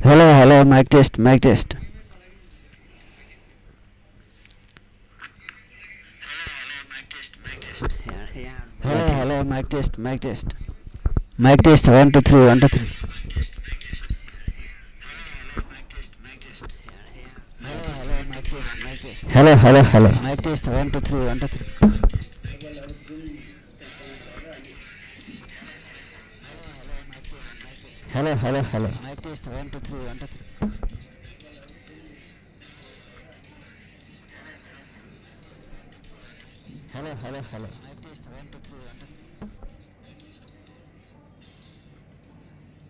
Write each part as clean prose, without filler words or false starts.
Hello, hello, mic test, mic test. Hello, hello, mic test, mic test. Mic test, 1, 2, 3, 1, 2, 3. Hello, hello, hello. Mic test, 1, 2, 3, 1, 2, 3. Hello, hello, hello. Mic test, 1, 2, 3, 1, 2, 3. Hello, hello, hello. Mic test, 1, 2, 3, 1, 2, 3. Hello, hello, hello.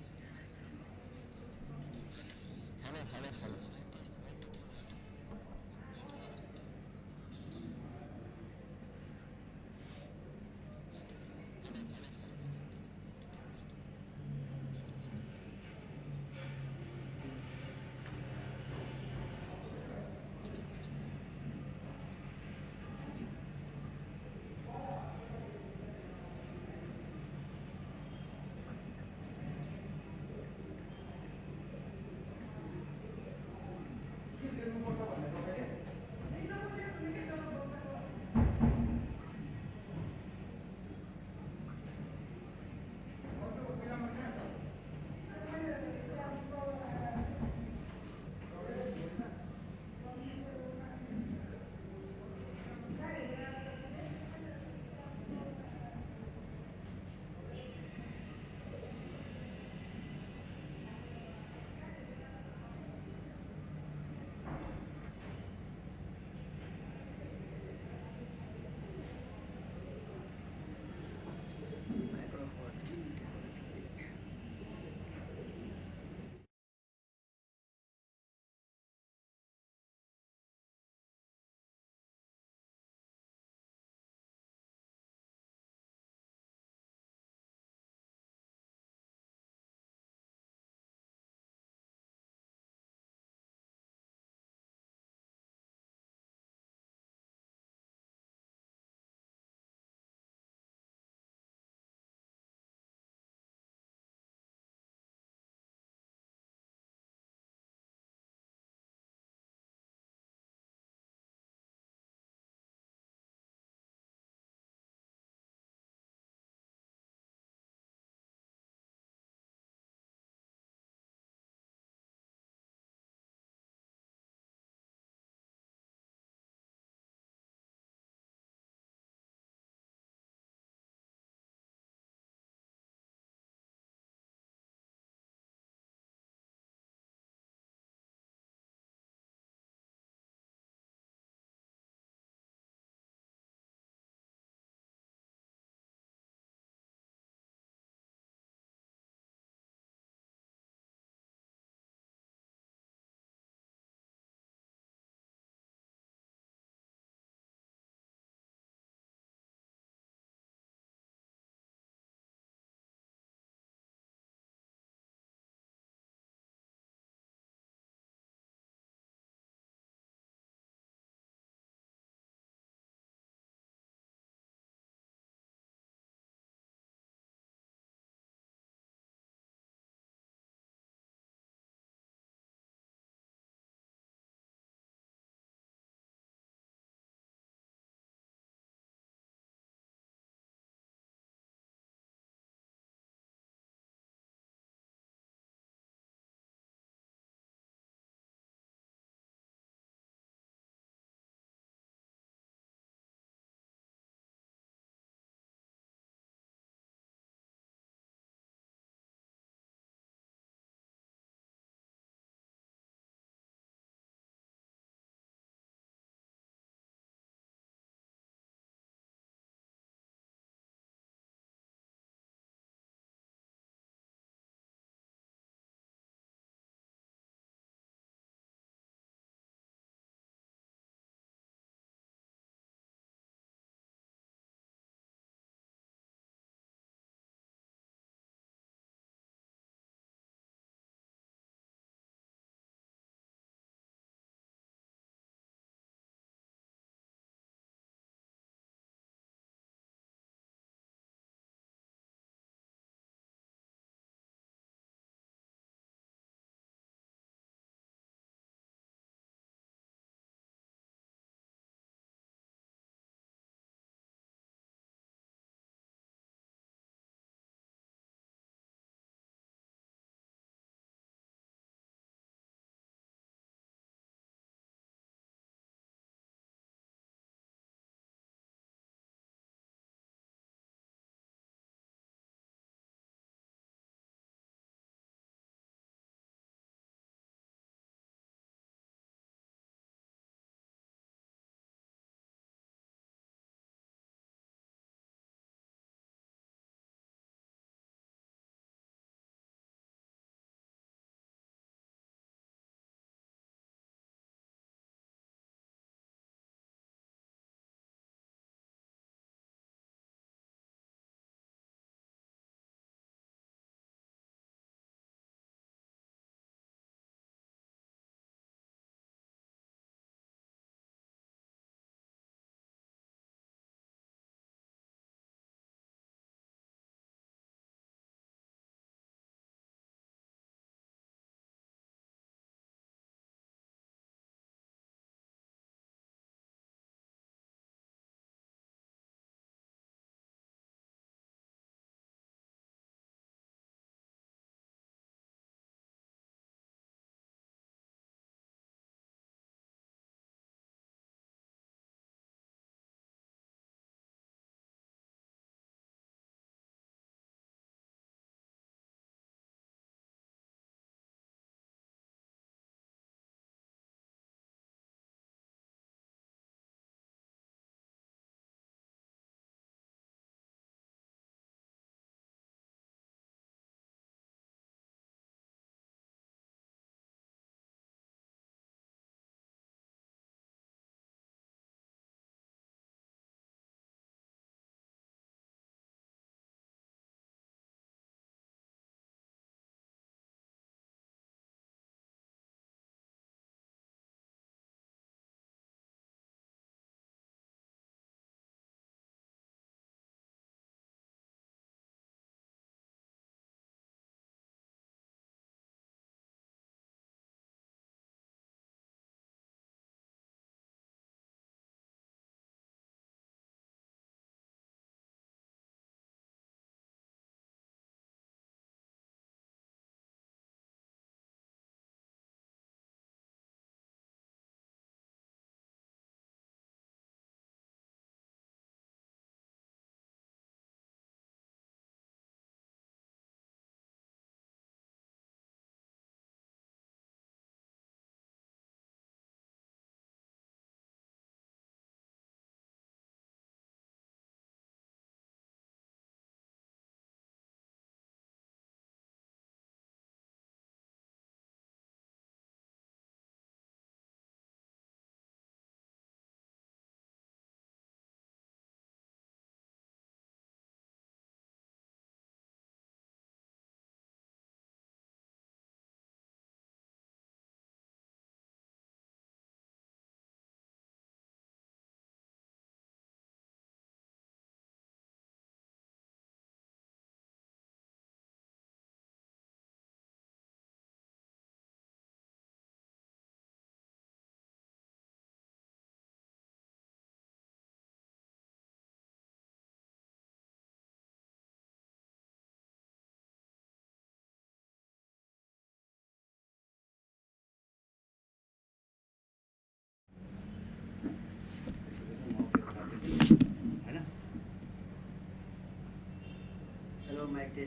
Hello,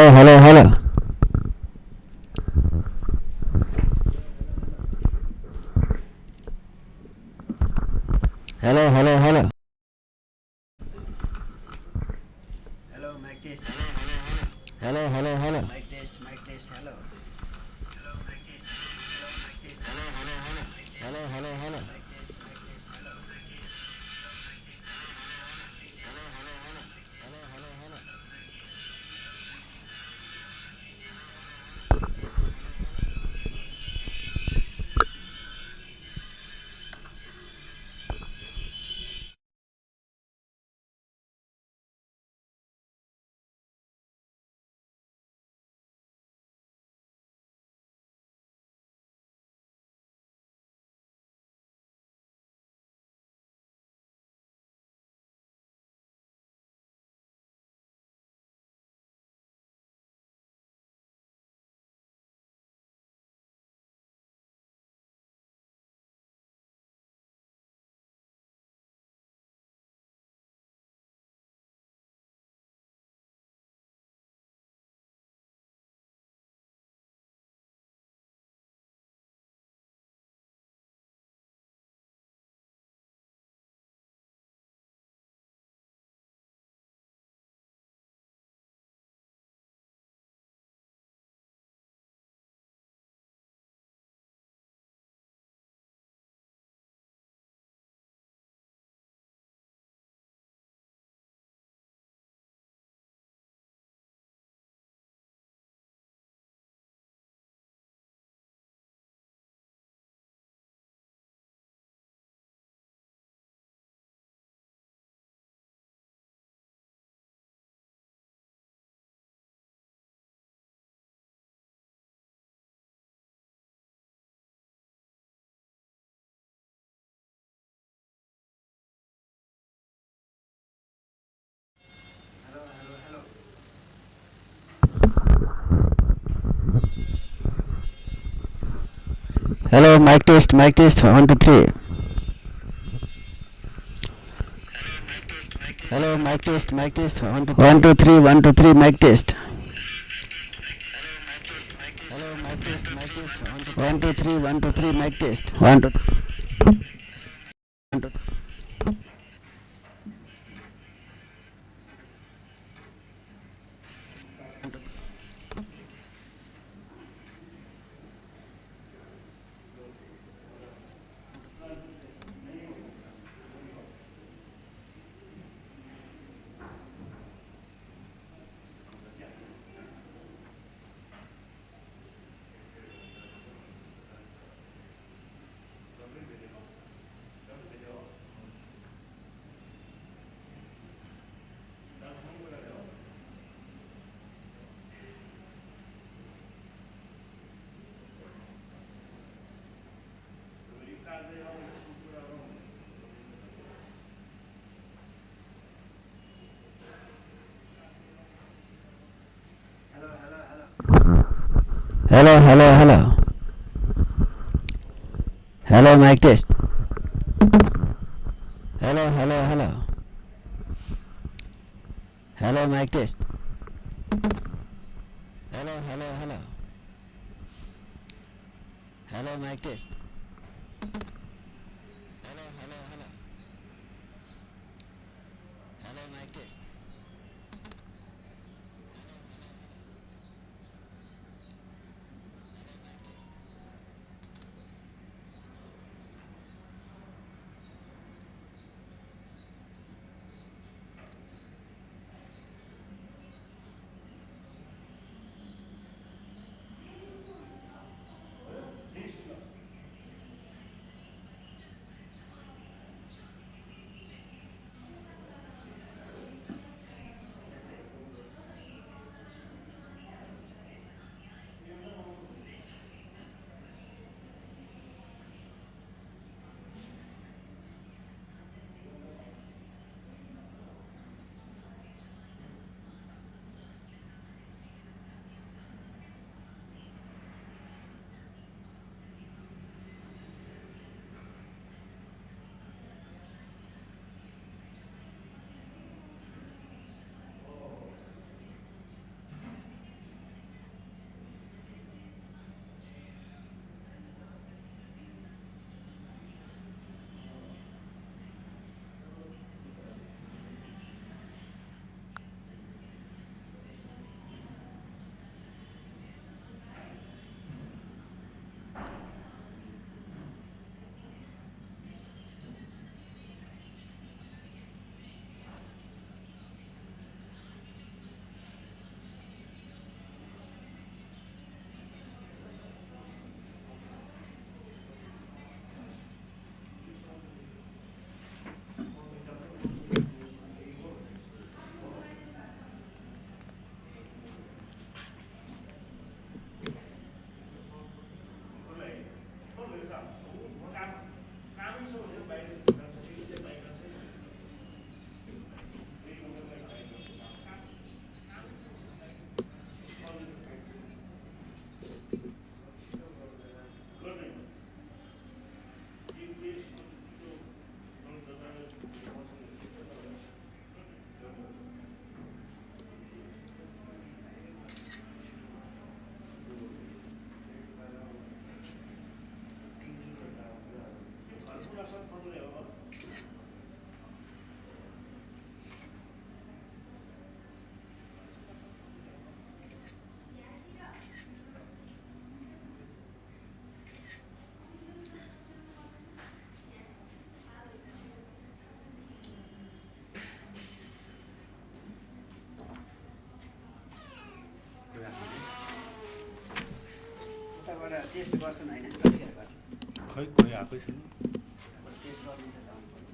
hello, hello. Hello, hello, hello. Hello, hello, hello. Hello, hello, hello. Hello, mic test, 1, 2, 3. Hello, mic test, 1, 2, 3. 1, 2, 3, 1, 2, 3, mic test. Hello, mic test, 1, 2, 3, 1, 2, 3, mic test. 1, 2, 1, 2. Hello, hello, hello. Hello, mic test. Hello, hello, hello. Hello, mic test. Hello, hello, hello. Hello, mic test. Hello, hello, hello. Hello, mic test. Test गर्छन् होइन कतिखेर गर्छ खै कोही आएकै छैन test गर्ने चाहिँ जानु पर्यो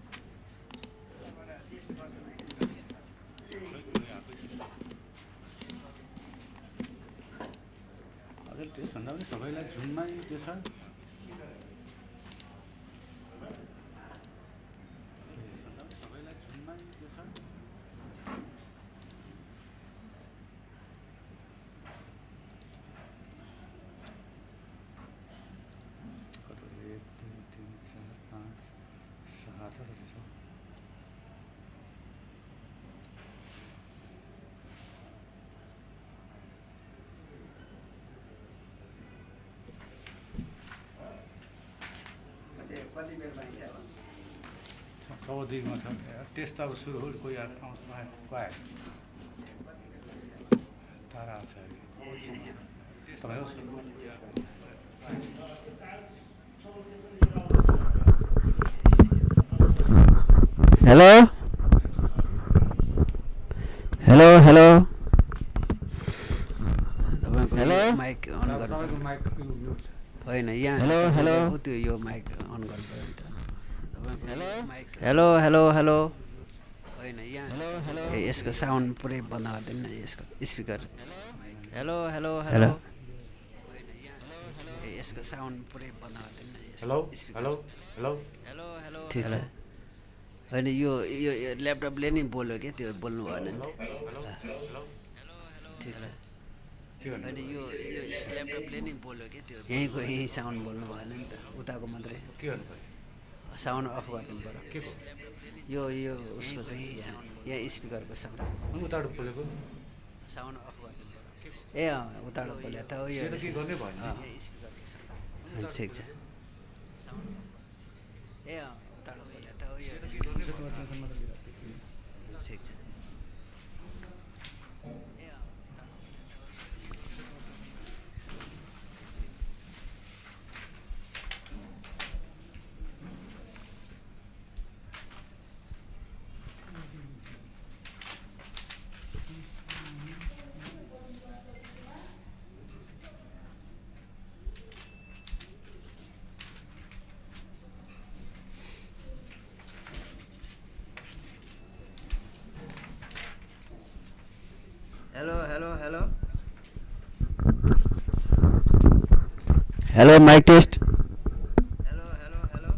टेस्ट गर्छन् होइन खै कोही आएकै छैन अझै त्यसभन्दा पनि सबैलाई जुनमै के छ सबैलाई जुनमै के छ कति 1 2 3 4 5 7 रहेछ कति बेर पाइन्छ अब सौदेखिमा छ टेस्ट अब सुरु हो कोही आएको आयो तारा आएको छ हेलो हेलो हेलो तपाईँको हेलो माइक अन गर्नु माइक म्युट छ होइन यहाँ हेलो हेलो त्यो यो माइक अन गर्नु पऱ्यो नि त तपाईँको hello mic hello hello hello होइन यहाँ हेलो हेलो यसको साउन्ड पुरै बन्द गरिदिनु न यसको स्पिकर हेलो हेलो हेलो यसको साउन्ड पुरै बन्द गरिदिनु न hello hello hello hello hello ठिक छ होइन यो ल्यापटपले नि बोल्यो क्या त्यो बोल्नु भएन नि ठिक छ होइन यो ल्यापटपले नि बोल्यो क्या त्यो यहीँको यहीँ साउन्ड बोल्नु भएन नि त उताको मात्रै साउन्ड अफ गरिदिनु पऱ्यो यो उसको चाहिँ यहाँ स्पिकरको साउन्ड उताबाट बोलेको साउन्ड अफ गरिदिनु पऱ्यो ए उताबाट बोले त यो गर्नै भएन ठिक छ ए उताबाट बोले त यो ठिक छ hello hello hello hello mic test hello hello hello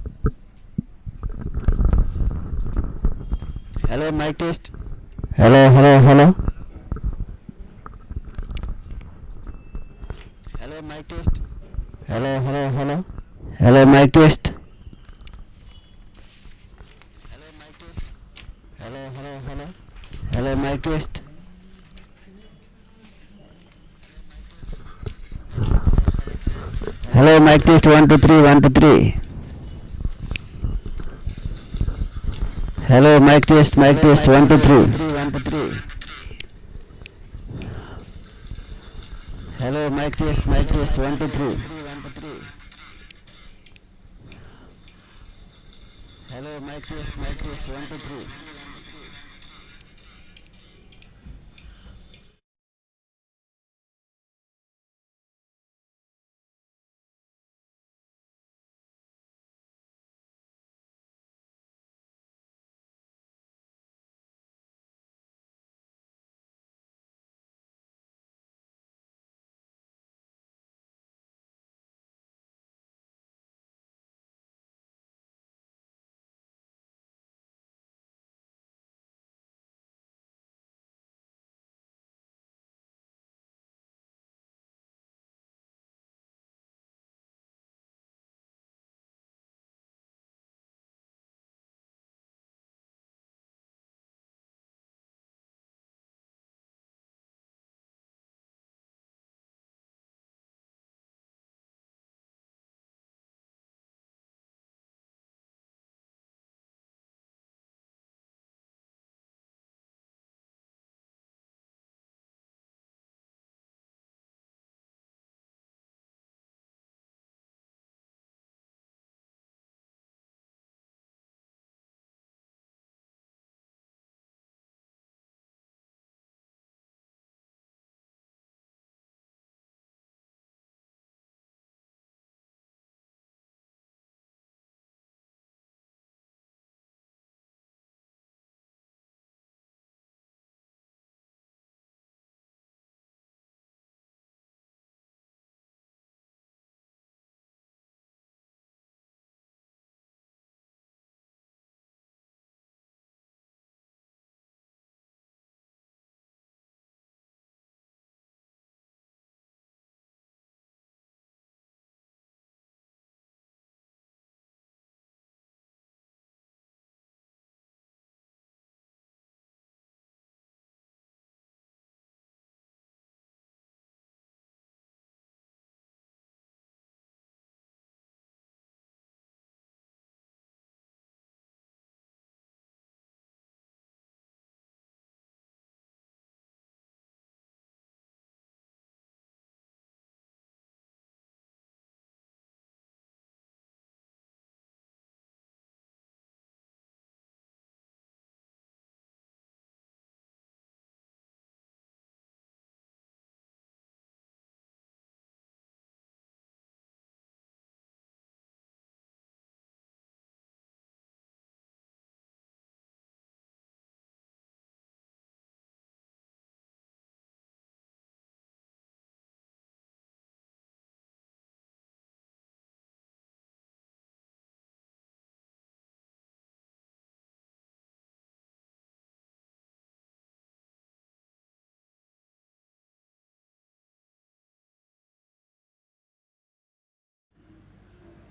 hello mic test hello hello hello hello mic test hello hello hello hello mic test hello mic test hello hello hello hello mic test Hello, mic test 1 2 3 1 2 3. Hello, mic test 1 2 3 1 2 3. Hello, mic test 1 2 3. Hello, mic test 1 2 3.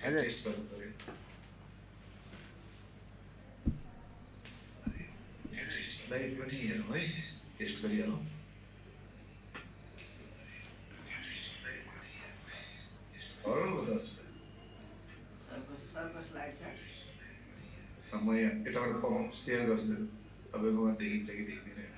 हजुर test गर्नु पर्यो slide पनि हेरौँ है test गरिहालौँ हराउनु त सरको slide छ म यहाँ यताबाट सेयर गर्छु तपाईँकोमा देखिन्छ कि देखिँदैन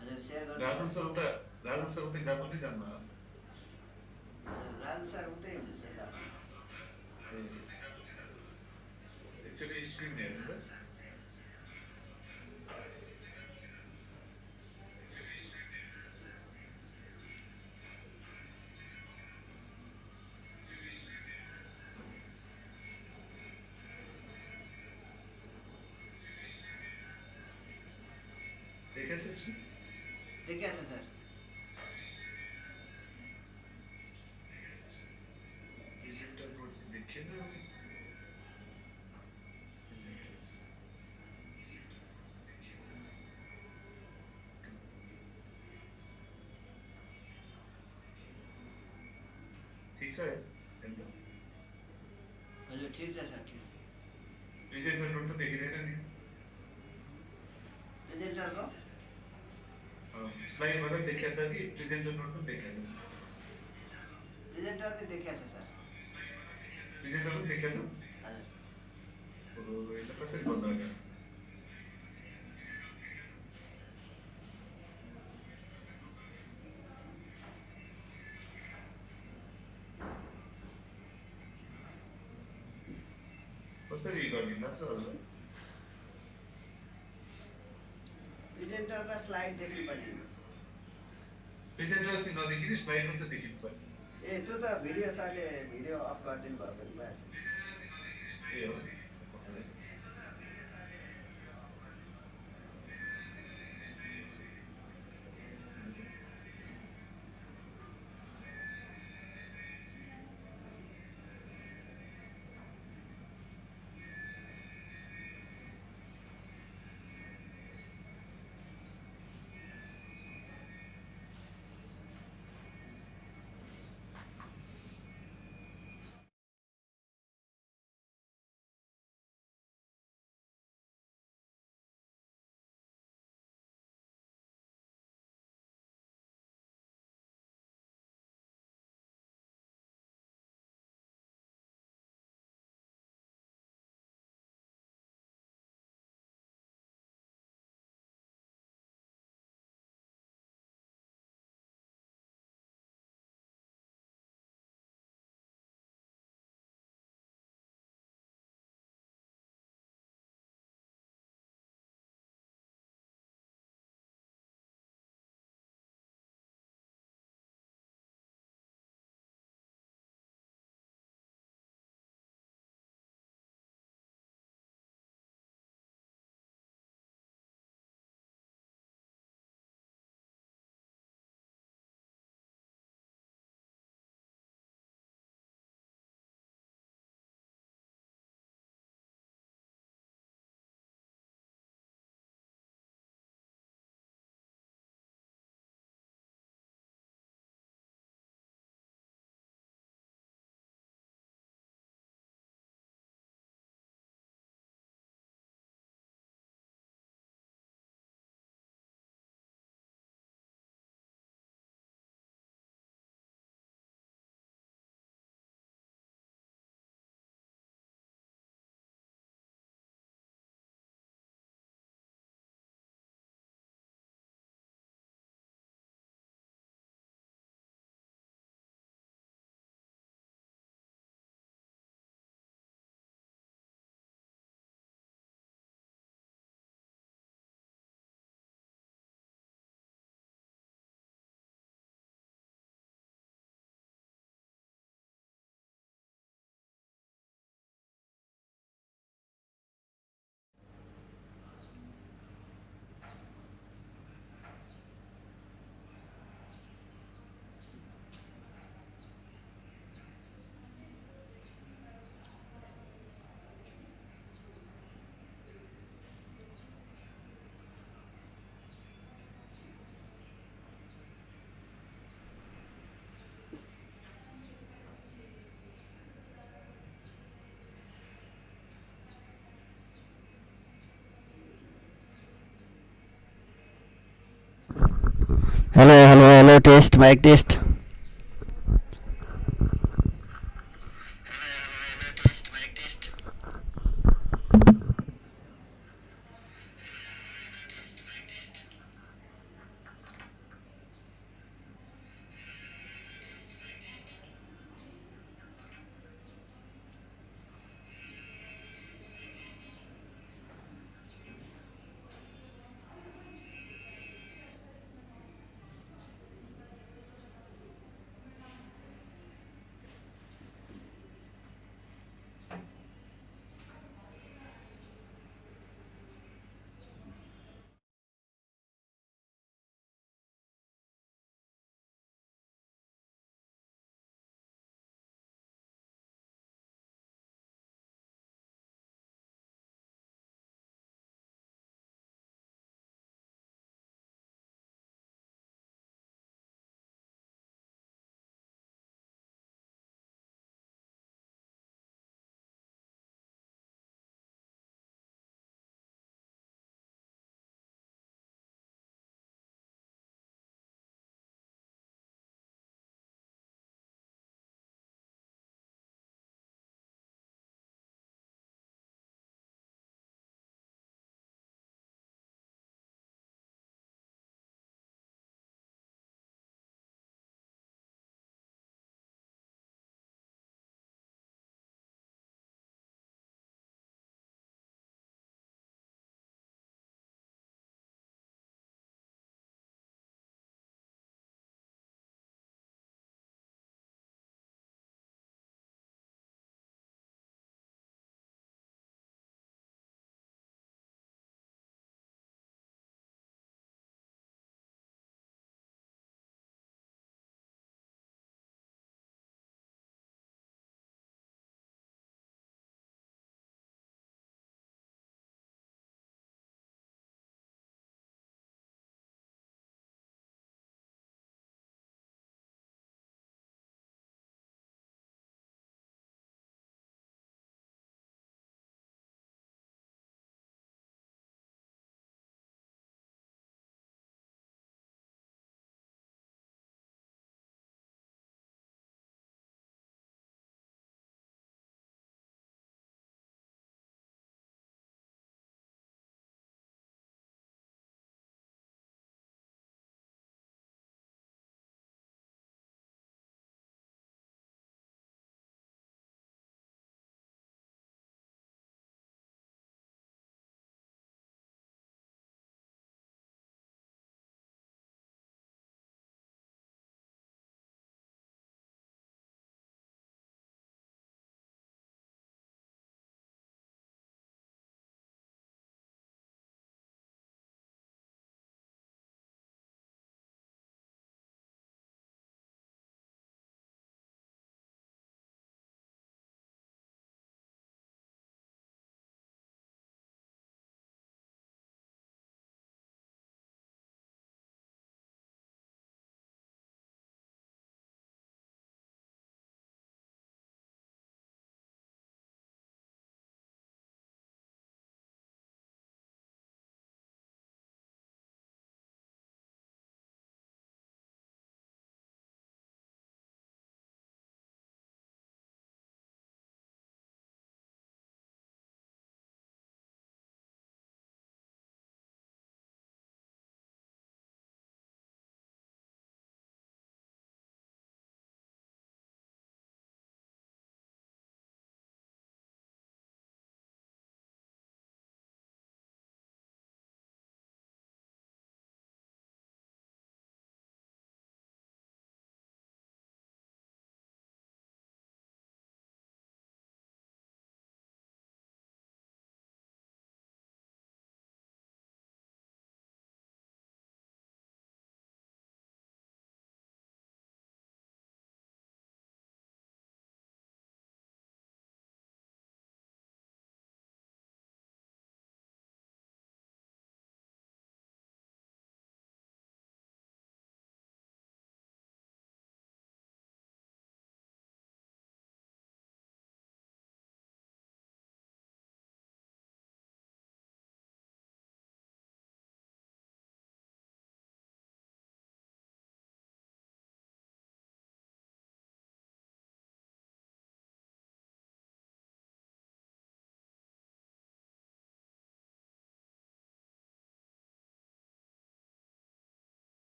हजुर सेयर राजन सर उता जापानै जानु राजु सर उतै हुनुहुन्छ एक्चुअली स्क्रिन हेर्नु त देखेछ स्क्रिन देखिया छ सर डिजिटल नोट चाहिँ देखिएन ठिक छ हेर्नु हजुर ठिक छ सर ठिक छ डिजिटल नोट त देखिँदैन नि प्रेजेन्टरको स्लाइडमा चाहिँ देखिया छ कि प्रेजेन्टर नोट पनि देखिया छ प्रेजेन्टरले देखिया छ सर प्रेजेन्टर पनि देखिया छ हजुर यसलाई कसरी बन्द गर्ने कसरी गर्ने लाग्छ हजुर प्रेजेन्टरमा स्लाइड देख्नु पर्ने प्रेजेन्टर चाहिँ नदेखिने स्लाइड मात्रै देखिनु पर्ने ए त्यो त भिडियो सरले भिडियो अफ गरिदिनु भयो भने भइहाल्छ ए हो Hello, hello, hello, test, mic test.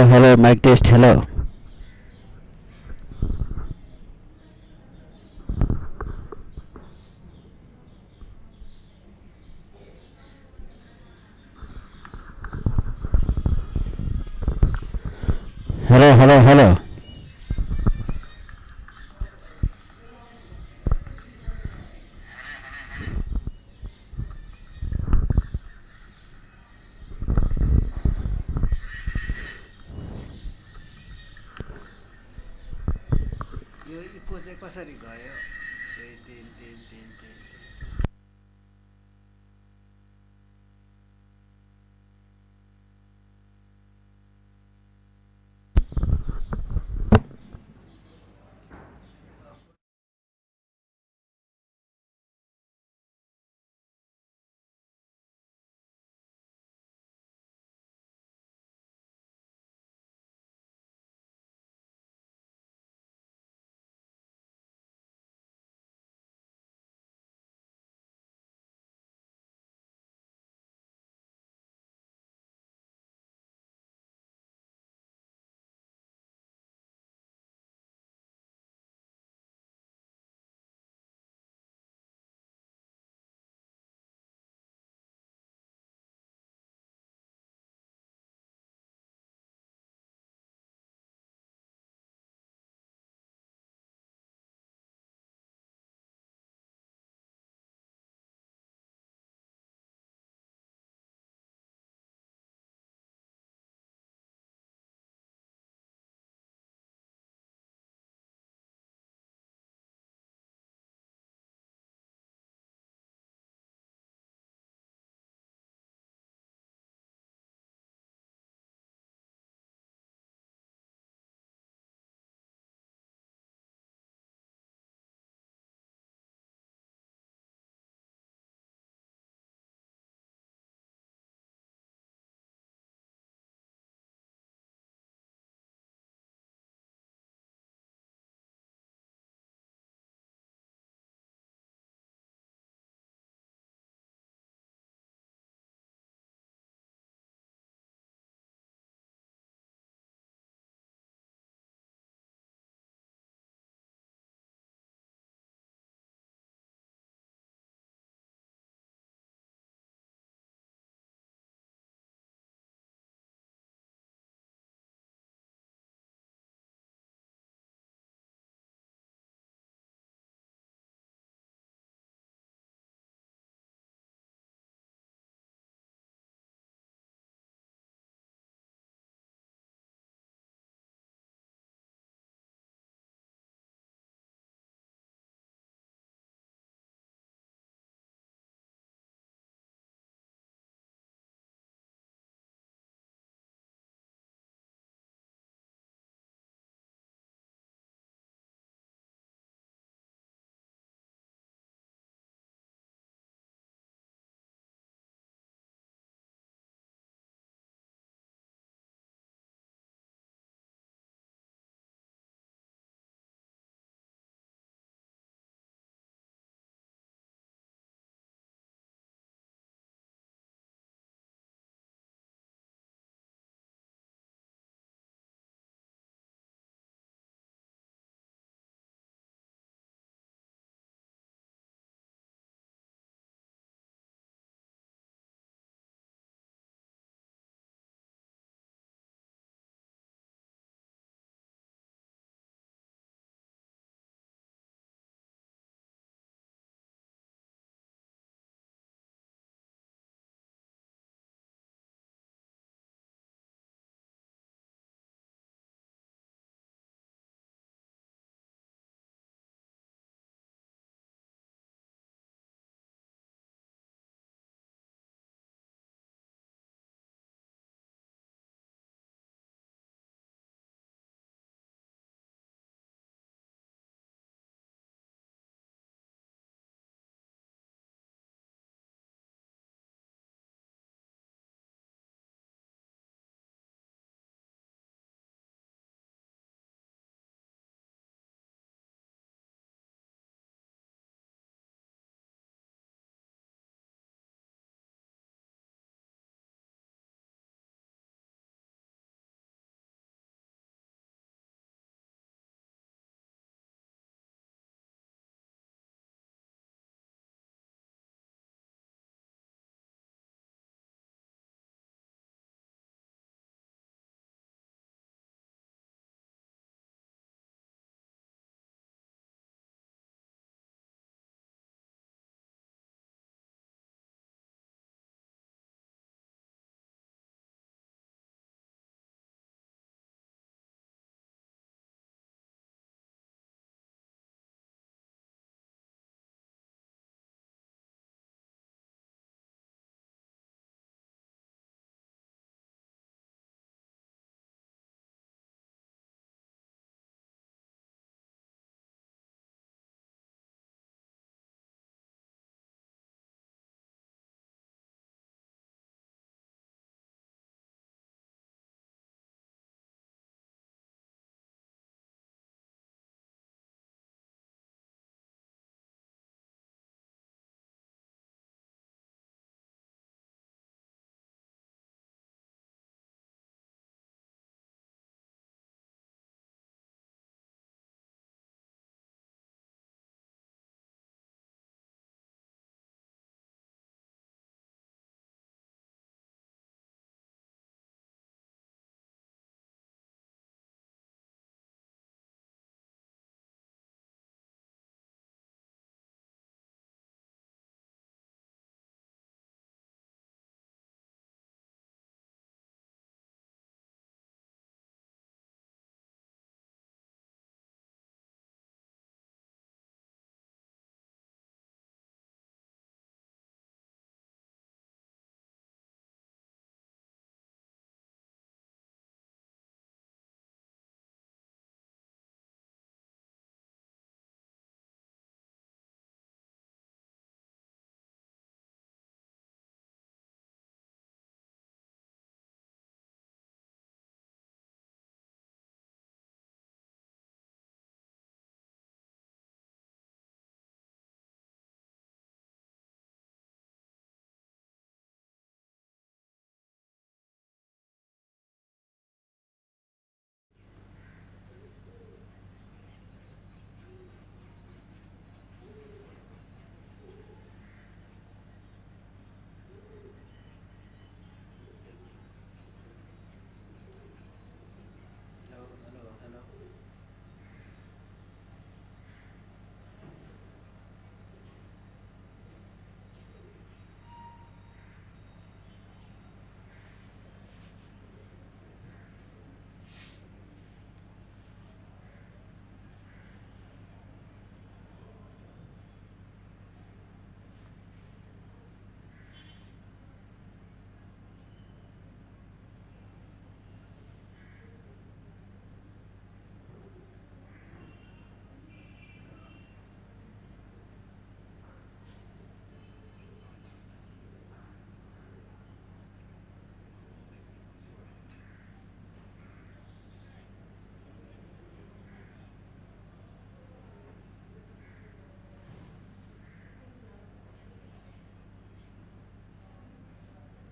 hello, mic test, hello. Hello. यो इको चाहिँ कसरी गयो? 3 3 3 3 3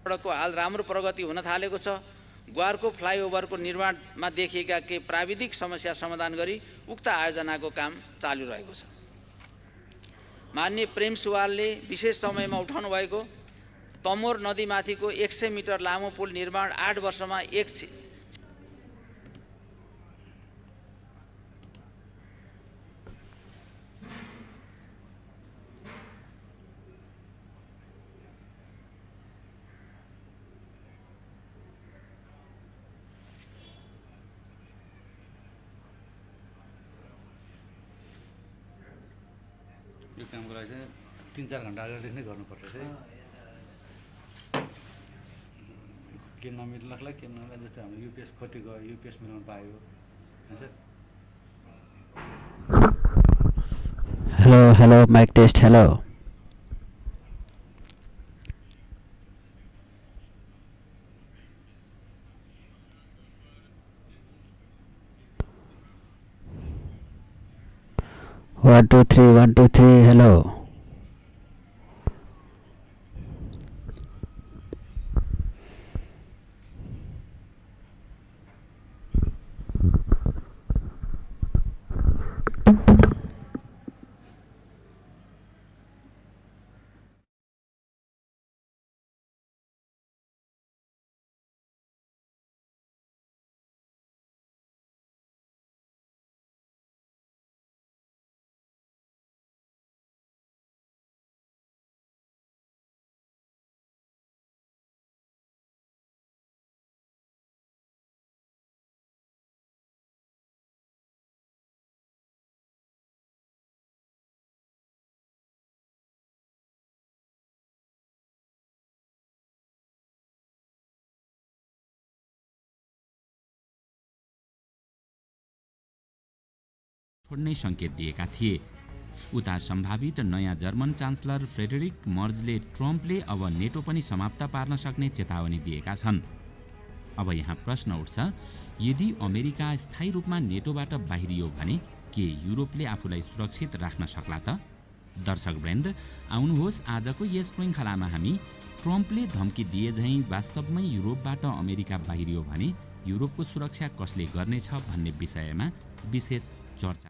सडकको हाल राम्रो प्रगति हुन थालेको छ। ग्वारको फ्लाइओभरको निर्माणमा देखिएका केही प्राविधिक समस्या समाधान गरी उक्त आयोजनाको काम चालु रहेको छ। माननीय प्रेम सुवालले विशेष समयमा उठाउनु भएको तमोर नदीमाथिको 100 मिटर लामो पुल निर्माण 8 वर्षमा यो कामको लागि चाहिँ 3-4 घन्टा अगाडिदेखि नै गर्नुपर्छ चाहिँ के नमिल्नलाई के नमिल्ला जस्तै हाम्रो युपिएस कति गयो युपिएस मिलाउनु पायो हैन hello hello mic test hello One two three hello छोड्ने संकेत दिएका थिए। उता सम्भावित नयाँ जर्मन चान्सलर फ्रेडरिक मर्जले ट्रम्पले अब नेटो पनि समाप्त पार्न सक्ने चेतावनी दिएका छन्। अब यहाँ प्रश्न उठ्छ, यदि अमेरिका स्थायी रूपमा नेटोबाट बाहिरियो भने के युरोपले आफूलाई सुरक्षित राख्न सक्ला त? दर्शकवृन्द, आउनुहोस् आजको यस श्रृङ्खलामा हामी ट्रम्पले धम्की दिए झैं वास्तवमै युरोपबाट अमेरिका बाहिरियो भने युरोपको सुरक्षा कसले गर्नेछ भन्ने विषयमा विशेष चर्चा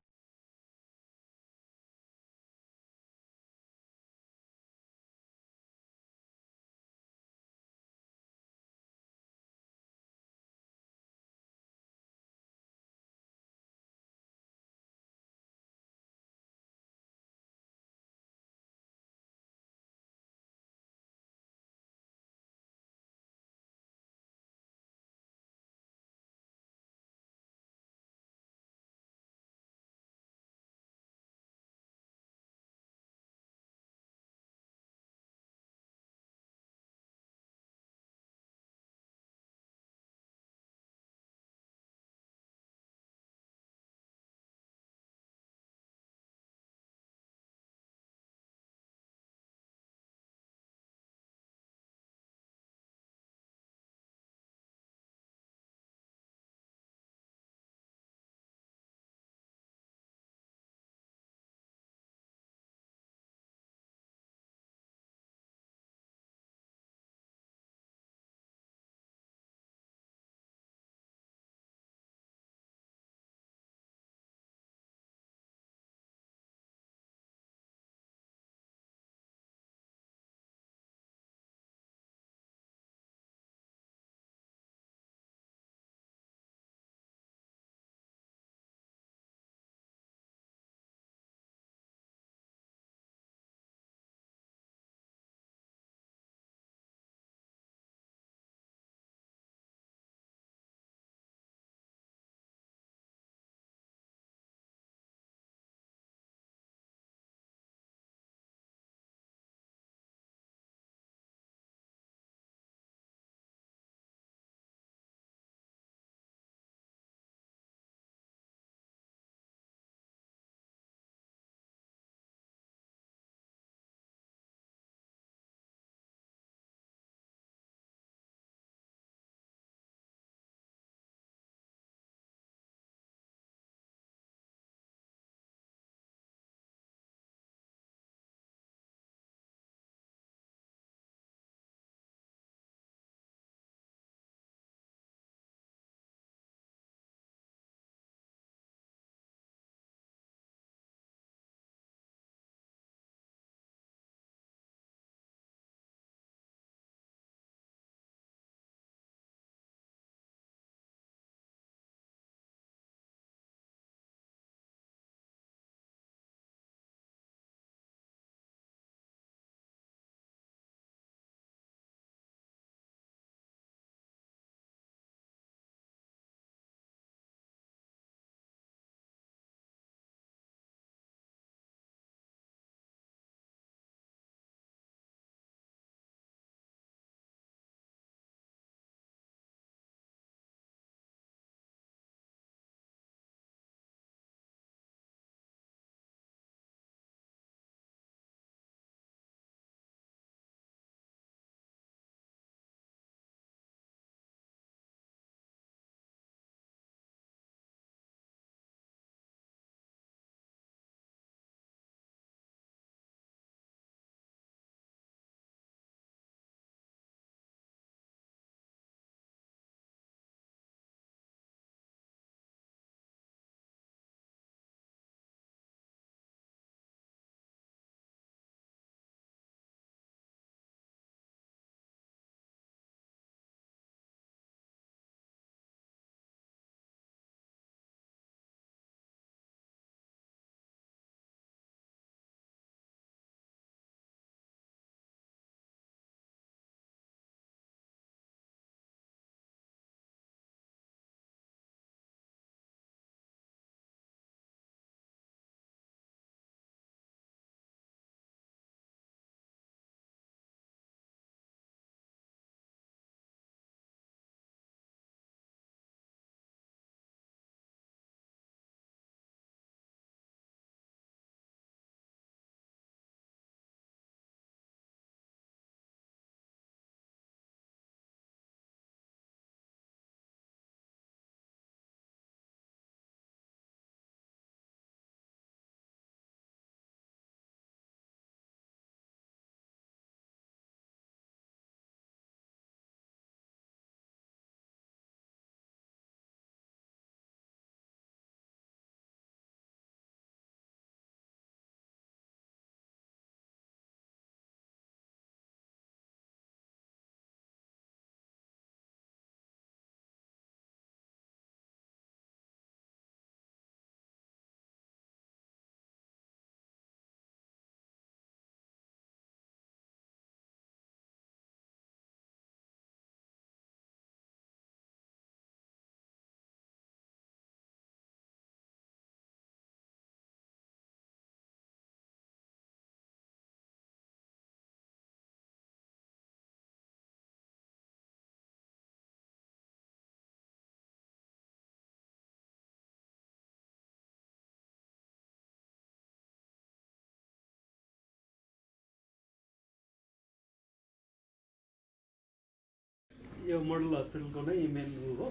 यो मोडल हस्पिटलको नै मेन हो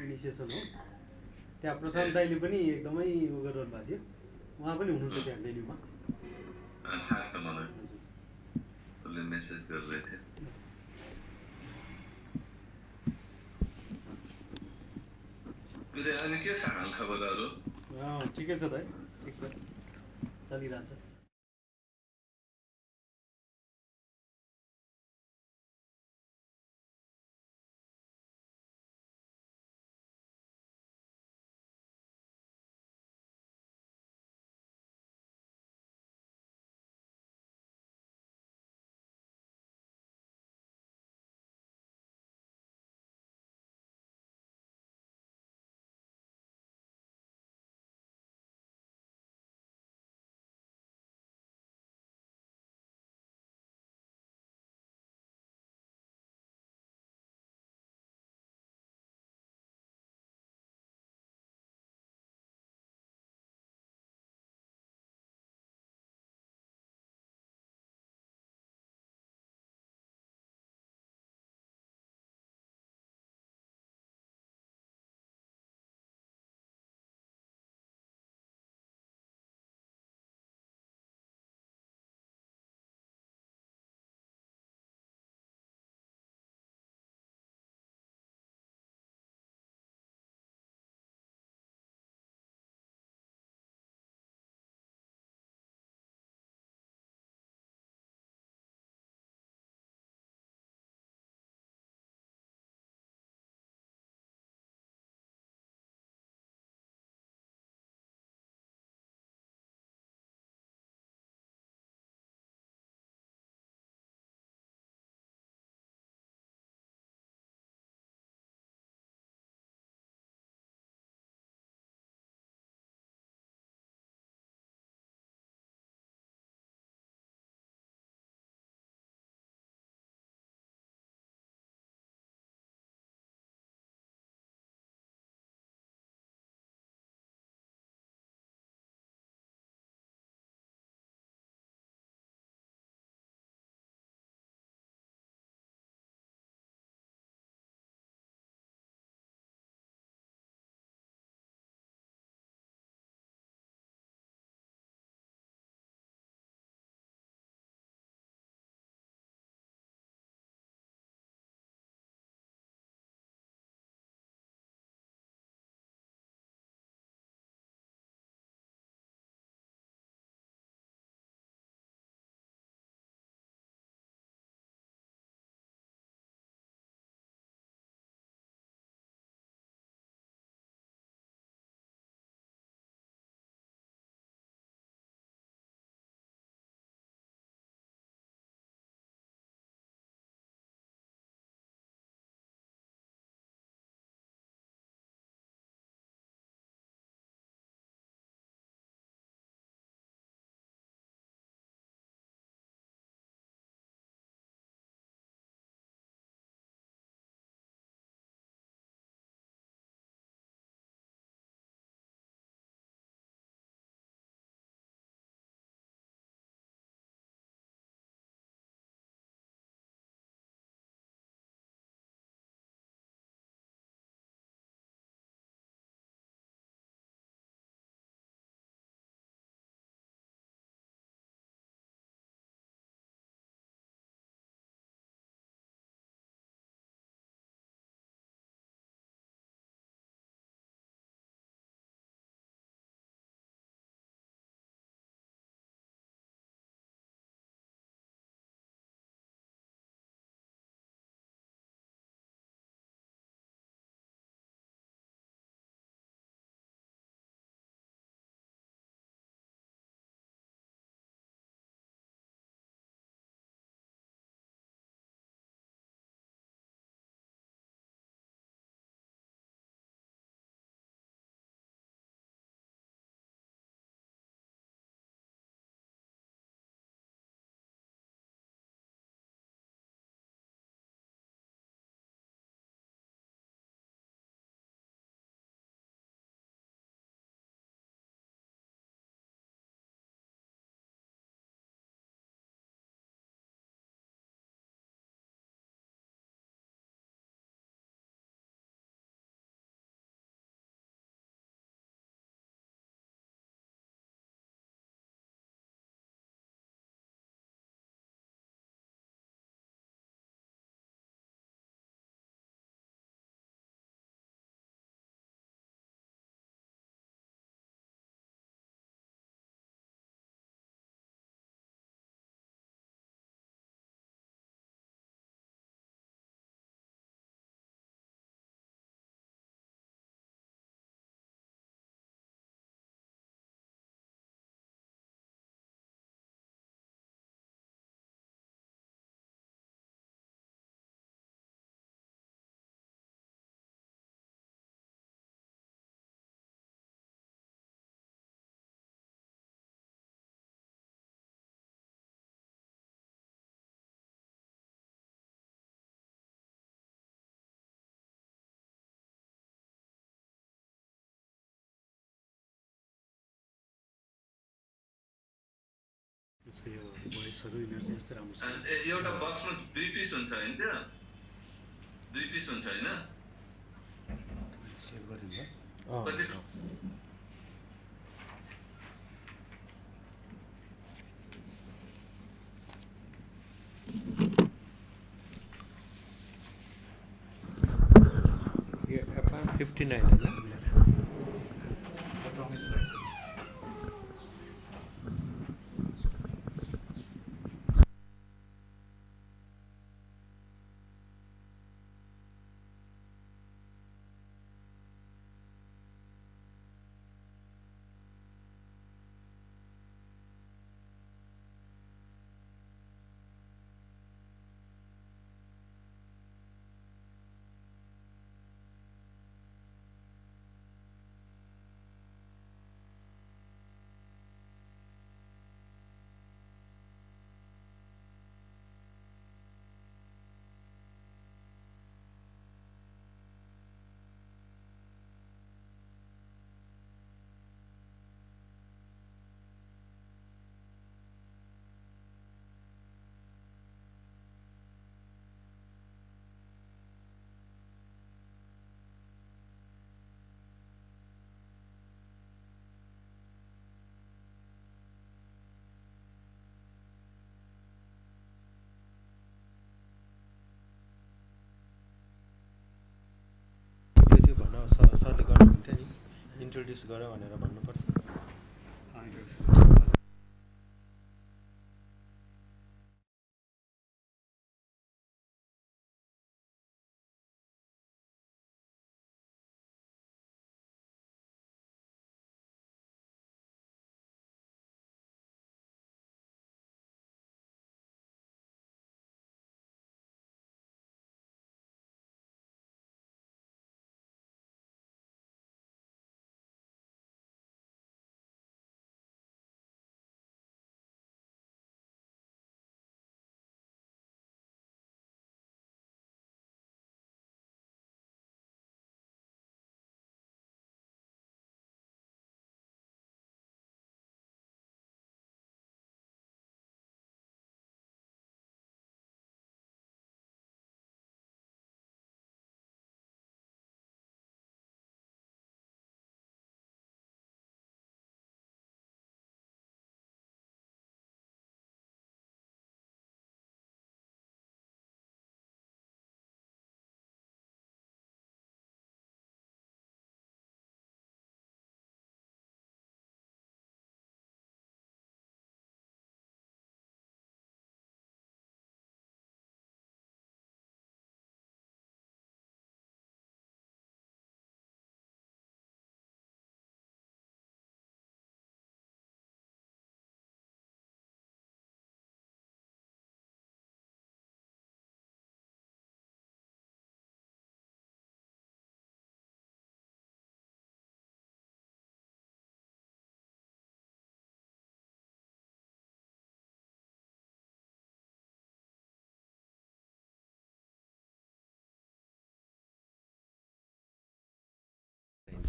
इनिसिएसन हो। त्यहाँ प्रशान्त दाइले पनि एकदमै उ गरिरहनु भएको थियो, उहाँ पनि हुनुहुन्छ त्यहाँ मेन्युमा। थाहा छ मलाई, उसले मेसेज गरिरहेको थियो। अनि के छ हाल खबरहरू? ठिकै छ दाइ, ठिक छ, चलिरहेछ। त्यसको यो भोइसहरू यिनीहरू चाहिँ यस्तो राम्रो छ। एउटा बक्समा 2 पिस हुन्छ हैन त्यो? 2 पिस हुन्छ हैन? सेभ गरिदिनु कति यो APAN59 हैन? त्यो भन्न सरले गर्नुहुन्थ्यो नि इन्ट्रोड्युस गर भनेर भन्नुपर्छ।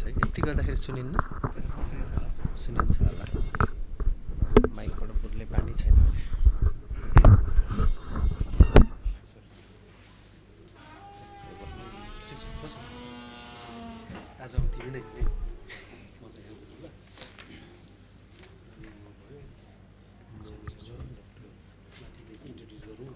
है यति गर्दाखेरि सुनिन्न? सुनिन्छ होला। माइकबाट बोल्ने बानी छैन भने। आज अब तिमी नै हिँड्ने म चाहिँ यहाँ बोल्नु ल। माथिदेखि इन्ट्रोड्युस गरौँ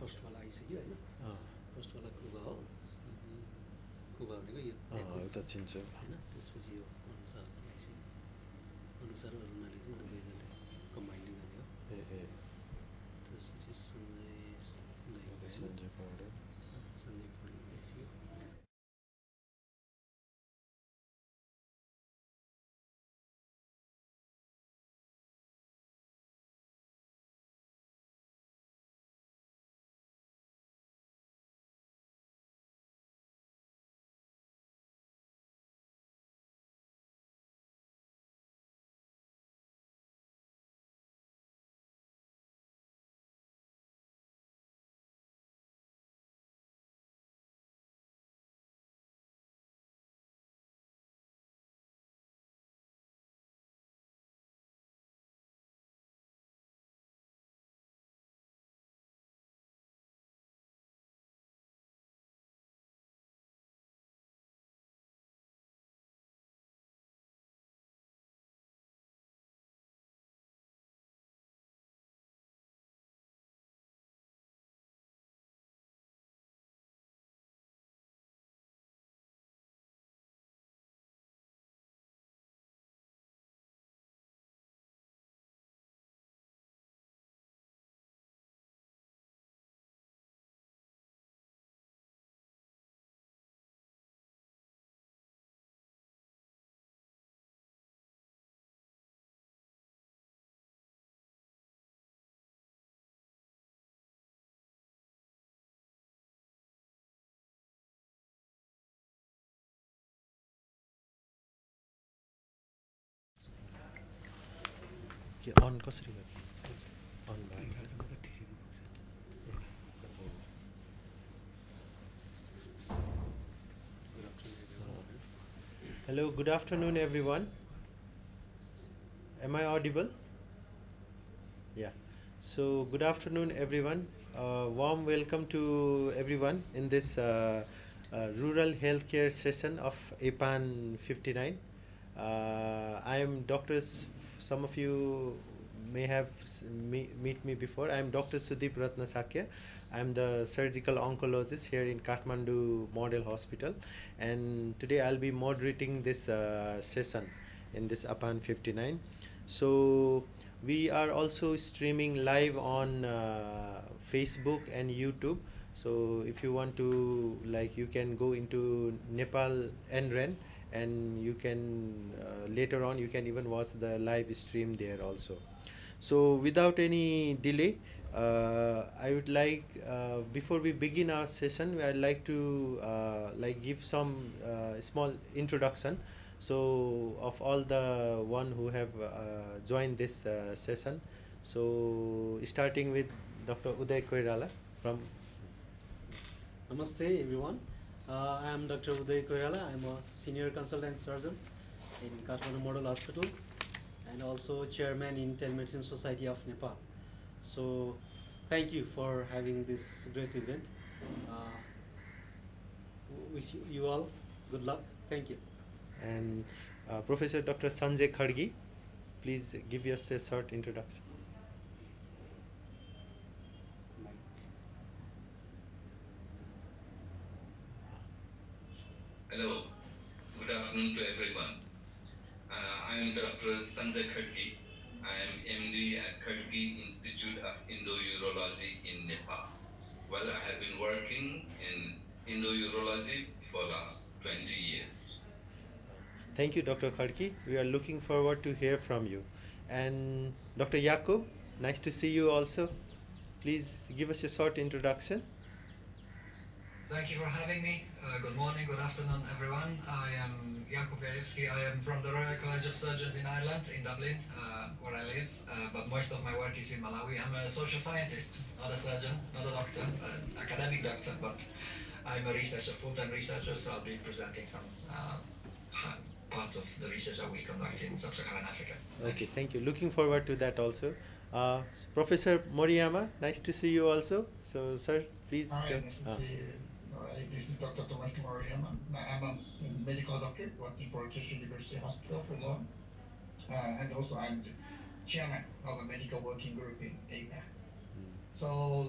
फर्स्टवाला आइसक्यो होइन? फर्स्टवाला कुबा हो। कुबा भनेको यो एउटा चिन्छु होइन? त्यसपछि यो अनुसार आइसक्यो। अनुसार अरुणाले चाहिँ दुवैजनाले कम्बाइन्डली गर्ने हो। त्यसपछि सञ्जय पौडेल आइसक्यो। के अन कसरी गर्ने अन भयो Hello, good afternoon everyone. Am I audible? Yeah. So good afternoon everyone. Warm welcome to everyone in this rural healthcare session of APAN59. I am some of you may have meet me before. I am Dr. Sudeep Ratnasakya. I am the surgical oncologist here in Kathmandu Model Hospital, and today I'll be moderating this session in this APAN59. So we are also streaming live on Facebook and YouTube. So if you want to, like, you can go into Nepal NREN, and you can later on you can even watch the live stream there also. So without any delay, I would like, before we begin our session, I'd like to give some small introduction. So of all the one who have joined this session. So starting with Dr. Uday Koirala from. Namaste everyone. I am Dr. Uday Koirala. I am a senior consultant surgeon in Kathmandu Model Hospital and also chairman in Telemedicine Society of Nepal. So thank you for having this great event. Wish you all good luck. Thank you. And Professor Dr. Sanjay Khadgi, please give us a short introduction. Hello, good afternoon to everyone. I am Dr. Sanjay Khadgi. I am MD at Khadgi Institute of Endourology in Nepal. Well, I have been working in endourology for last 20 years. Thank you, Dr. Khadgi. We are looking forward to hear from you. And Dr. Yakub, nice to see you also. Please give us a short introduction. Thank you for having me. Good morning, good afternoon, everyone. I am Jakub Gajewski. I am from the Royal College of Surgeons in Ireland, in Dublin, where I live. But most of my work is in Malawi. I'm a social scientist, not a surgeon, not a doctor, academic doctor, but I'm a researcher, full-time researcher, so I'll be presenting some parts of the research that we conduct in sub-Saharan Africa. Okay, thank you. Looking forward to that also. Professor Moriyama, nice to see you also. So, sir, please. Hi, nice to see you. This is Dr. Tomas Moriyama. I'm a medical doctor working for Keshe University Hospital for long. And also I'm the chairman of a medical working group in APAN. So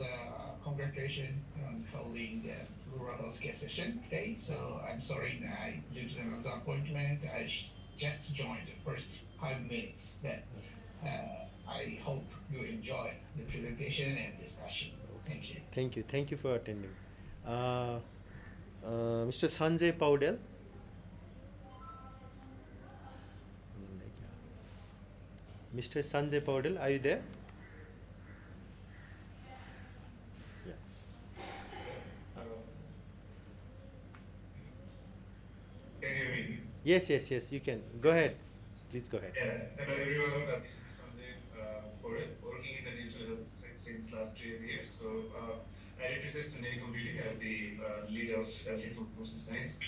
congratulations on holding the rural healthcare session today. So I'm sorry that due to another appointment, I just joined the first 5 minutes. But I hope you enjoy the presentation and discussion. Thank you. Thank you. Thank you for attending. Mr. Sanjay Paudel. Mr. Sanjay Paudel, are you there? Yeah. Can you hear me? Yes, you can. Go ahead. Please go ahead. Yeah, hello everyone. This is Sanjay Paudel, working in the digital health since last 3 years. So I represent Sunday Computing as the lead of health information science.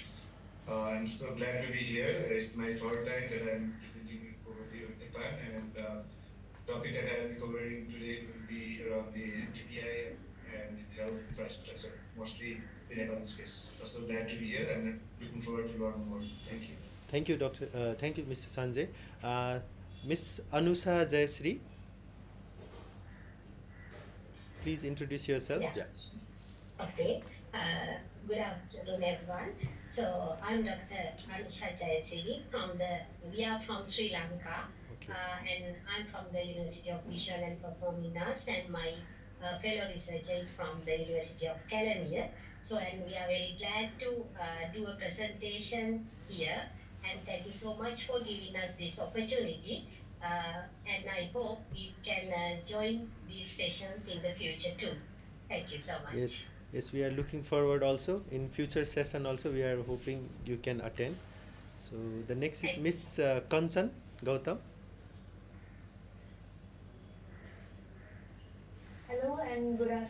I'm so glad to be here. It's my third time that I'm presenting over the Japan, and the topic that I'll be covering today will be around the TPI and health infrastructure, mostly the Nepal space. So glad to be here and looking forward to learn more. Thank you. Thank you, Doctor. Thank you, Mr. Sanjay. Miss Anusa Jayasri, please introduce yourself. Yeah. Okay. Good afternoon, everyone. So I'm Dr. Anusha Jayasri we are from Sri Lanka. Okay. And I'm from the University of Visual and Performing Arts, and my fellow researcher is from the University of California. So, and we are very glad to do a presentation here, and thank you so much for giving us this opportunity. And I hope we can join these sessions in the future too. Thank you so much. Yes, we are looking forward also. In future session also, we are hoping you can attend. So the next is Miss Kanchan Gautam.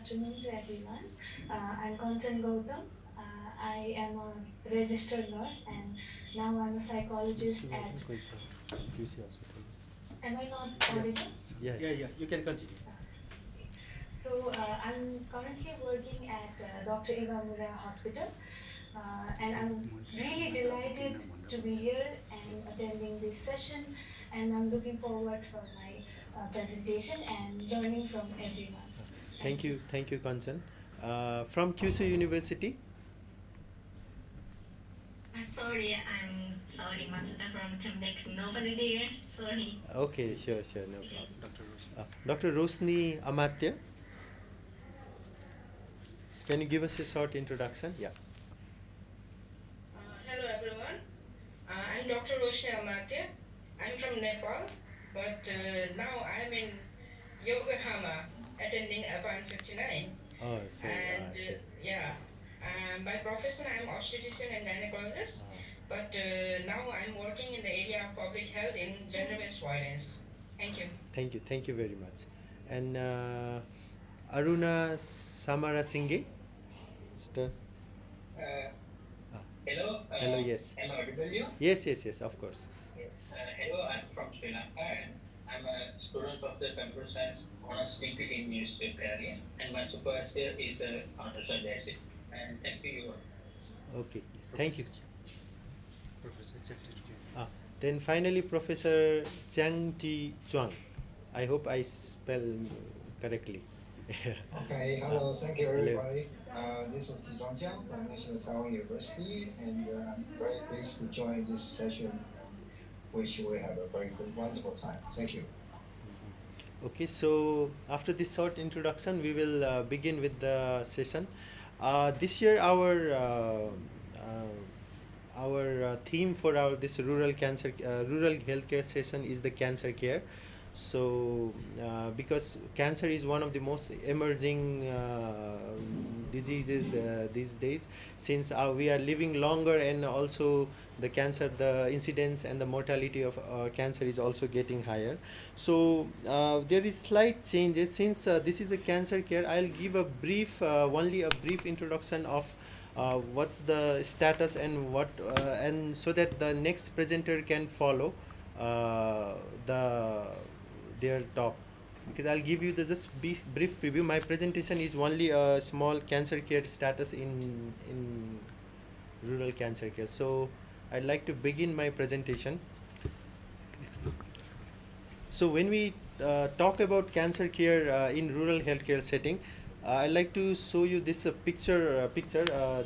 afternoon to everyone. I'm Kanchan Gautam. I am a registered nurse and now I'm a psychologist at. Am I not audible? Yeah, you can continue. So I'm currently working at Dr. Iwamura Hospital, and I'm really delighted to be here and attending this session, and I'm looking forward for my presentation and learning from everyone. Thank you, Kanchan. From QC University. Sorry, I'm sorry, Matsuda from Temdex. Nobody there. Sorry. Okay, sure, no problem. Dr. Rosni Amatya. Can you give us a short introduction? Yeah. Hello everyone. I'm Dr. Roshni Amatya. I'm from Nepal, but now I'm in Yokohama attending APAN59. Oh, so by profession I'm obstetrician and gynecologist, but now I'm working in the area of public health in gender-based violence. Thank you. Thank you very much. And Aruna Samarasinghe. Hello. Hello, yes. Am I audible you? Yes, of course. Hello, I'm from Sri Lanka and I'm a student of the computer science honors degree in newspaper area, and my supervisor is Professor Jayasif. And thank you. Okay, thank you. Professor then finally Professor Chang Ti Chuang. I hope I spell correctly. Okay, hello, thank you everybody. This is Ti Chuang Jiang from National Taiwan University, and I'm very pleased to join this session, which we have a very good, wonderful time. Thank you. Okay, so after this short introduction, we will begin with the session. This year, our theme for this rural healthcare session is the cancer care. So, because cancer is one of the most emerging diseases these days, since we are living longer, and also the incidence and the mortality of cancer is also getting higher. So there is slight changes. Since this is a cancer care, I'll give only a brief introduction of what's the status and and so that the next presenter can follow their talk, because I'll give you the just brief review. My presentation is only a small cancer care status in rural cancer care. So I'd like to begin my presentation. So when we talk about cancer care in rural healthcare setting, I'd like to show you this picture.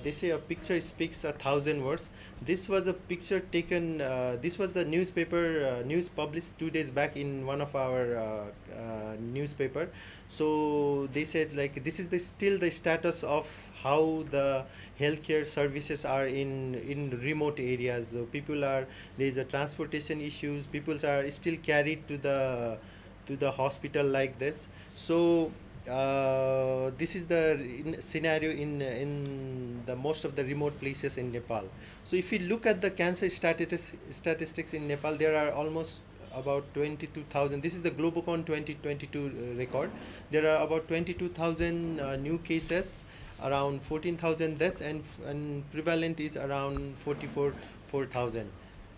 They say a picture speaks 1,000 words. This was a picture taken. This was the news published 2 days back in one of our newspaper. So they said, like, this is still the status of how the healthcare services are in remote areas. So there's a transportation issues. People are still carried to the hospital like this. So this is the scenario in the most of the remote places in Nepal. So if you look at the cancer statistics in Nepal, there are almost about 22,000. This is the Globocon 2022 record. There are about 22,000 new cases, around 14,000 deaths, and prevalent is around 4,000.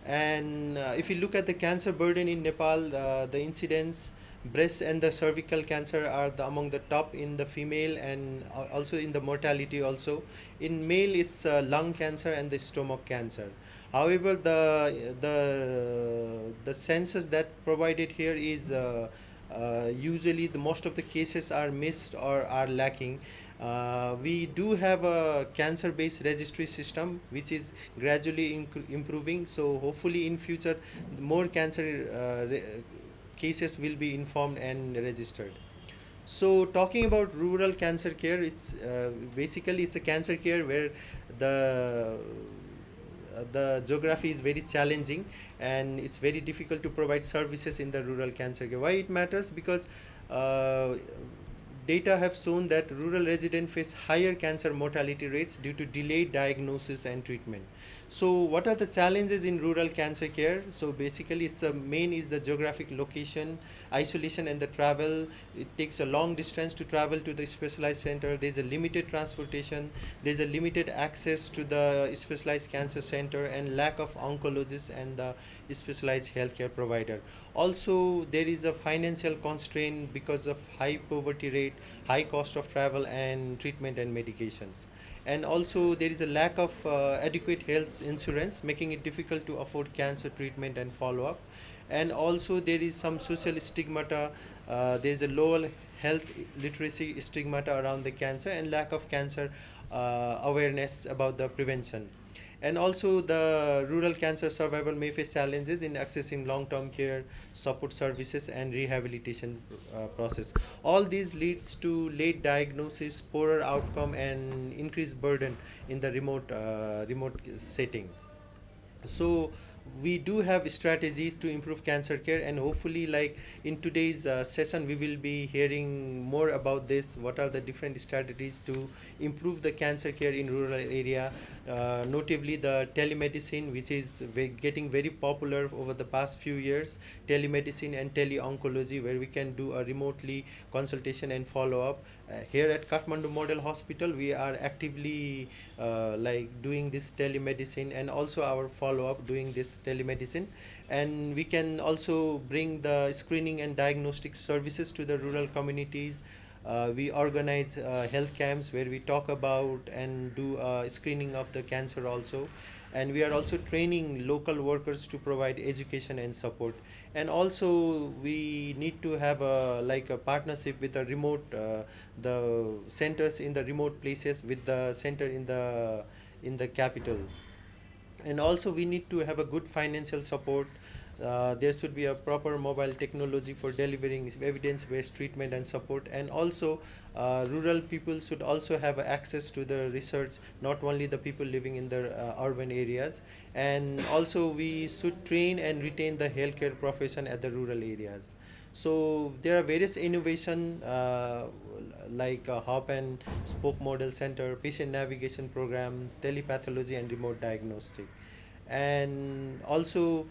And if you look at the cancer burden in Nepal, the incidence, breast and the cervical cancer are among the top in the female, and also in the mortality also. In male, it's lung cancer and the stomach cancer. However, the census that provided here is usually most of the cases are missed or are lacking. We do have a cancer-based registry system which is gradually improving. So hopefully in future more cancer cases will be informed and registered. So talking about rural cancer care, it's basically it's a cancer care where the geography is very challenging and it's very difficult to provide services in the rural cancer care. Why it matters? Because data have shown that rural residents face higher cancer mortality rates due to delayed diagnosis and treatment. So what are the challenges in rural cancer care? So basically it's the main is the geographic location, isolation and the travel. It takes a long distance to travel to the specialized center. There's a limited transportation. There's a limited access to the specialized cancer center and lack of oncologists and the specialized healthcare provider. Also, there is a financial constraint because of high poverty rate, high cost of travel and treatment and medications. And also there is a lack of adequate health insurance, making it difficult to afford cancer treatment and follow-up. And also there is some social stigmata. There is a lower health literacy stigmata around the cancer and lack of cancer awareness about the prevention. And also the rural cancer survival may face challenges in accessing long-term care, support services and rehabilitation process. All these leads to late diagnosis, poorer outcome and increased burden in the remote setting. So we do have strategies to improve cancer care, and hopefully like in today's session we will be hearing more about this, what are the different strategies to improve the cancer care in rural area, notably the telemedicine, which is getting very popular over the past few years, telemedicine and tele-oncology, where we can do a remotely consultation and follow-up. Here at Kathmandu Model Hospital, we are actively like doing this telemedicine and also our follow-up doing this telemedicine. And we can also bring the screening and diagnostic services to the rural communities. We organize health camps where we talk about and do screening of the cancer also. And we are also training local workers to provide education and support. And also we need to have a partnership with the remote the centers in the remote places with the center in the capital. And also we need to have a good financial support. There should be a proper mobile technology for delivering evidence-based treatment and support. And also rural people should also have access to the research, not only the people living in the urban areas. And also we should train and retain the healthcare profession at the rural areas. So there are various innovation like hub and spoke model center, patient navigation program, telepathology and remote diagnostic. And also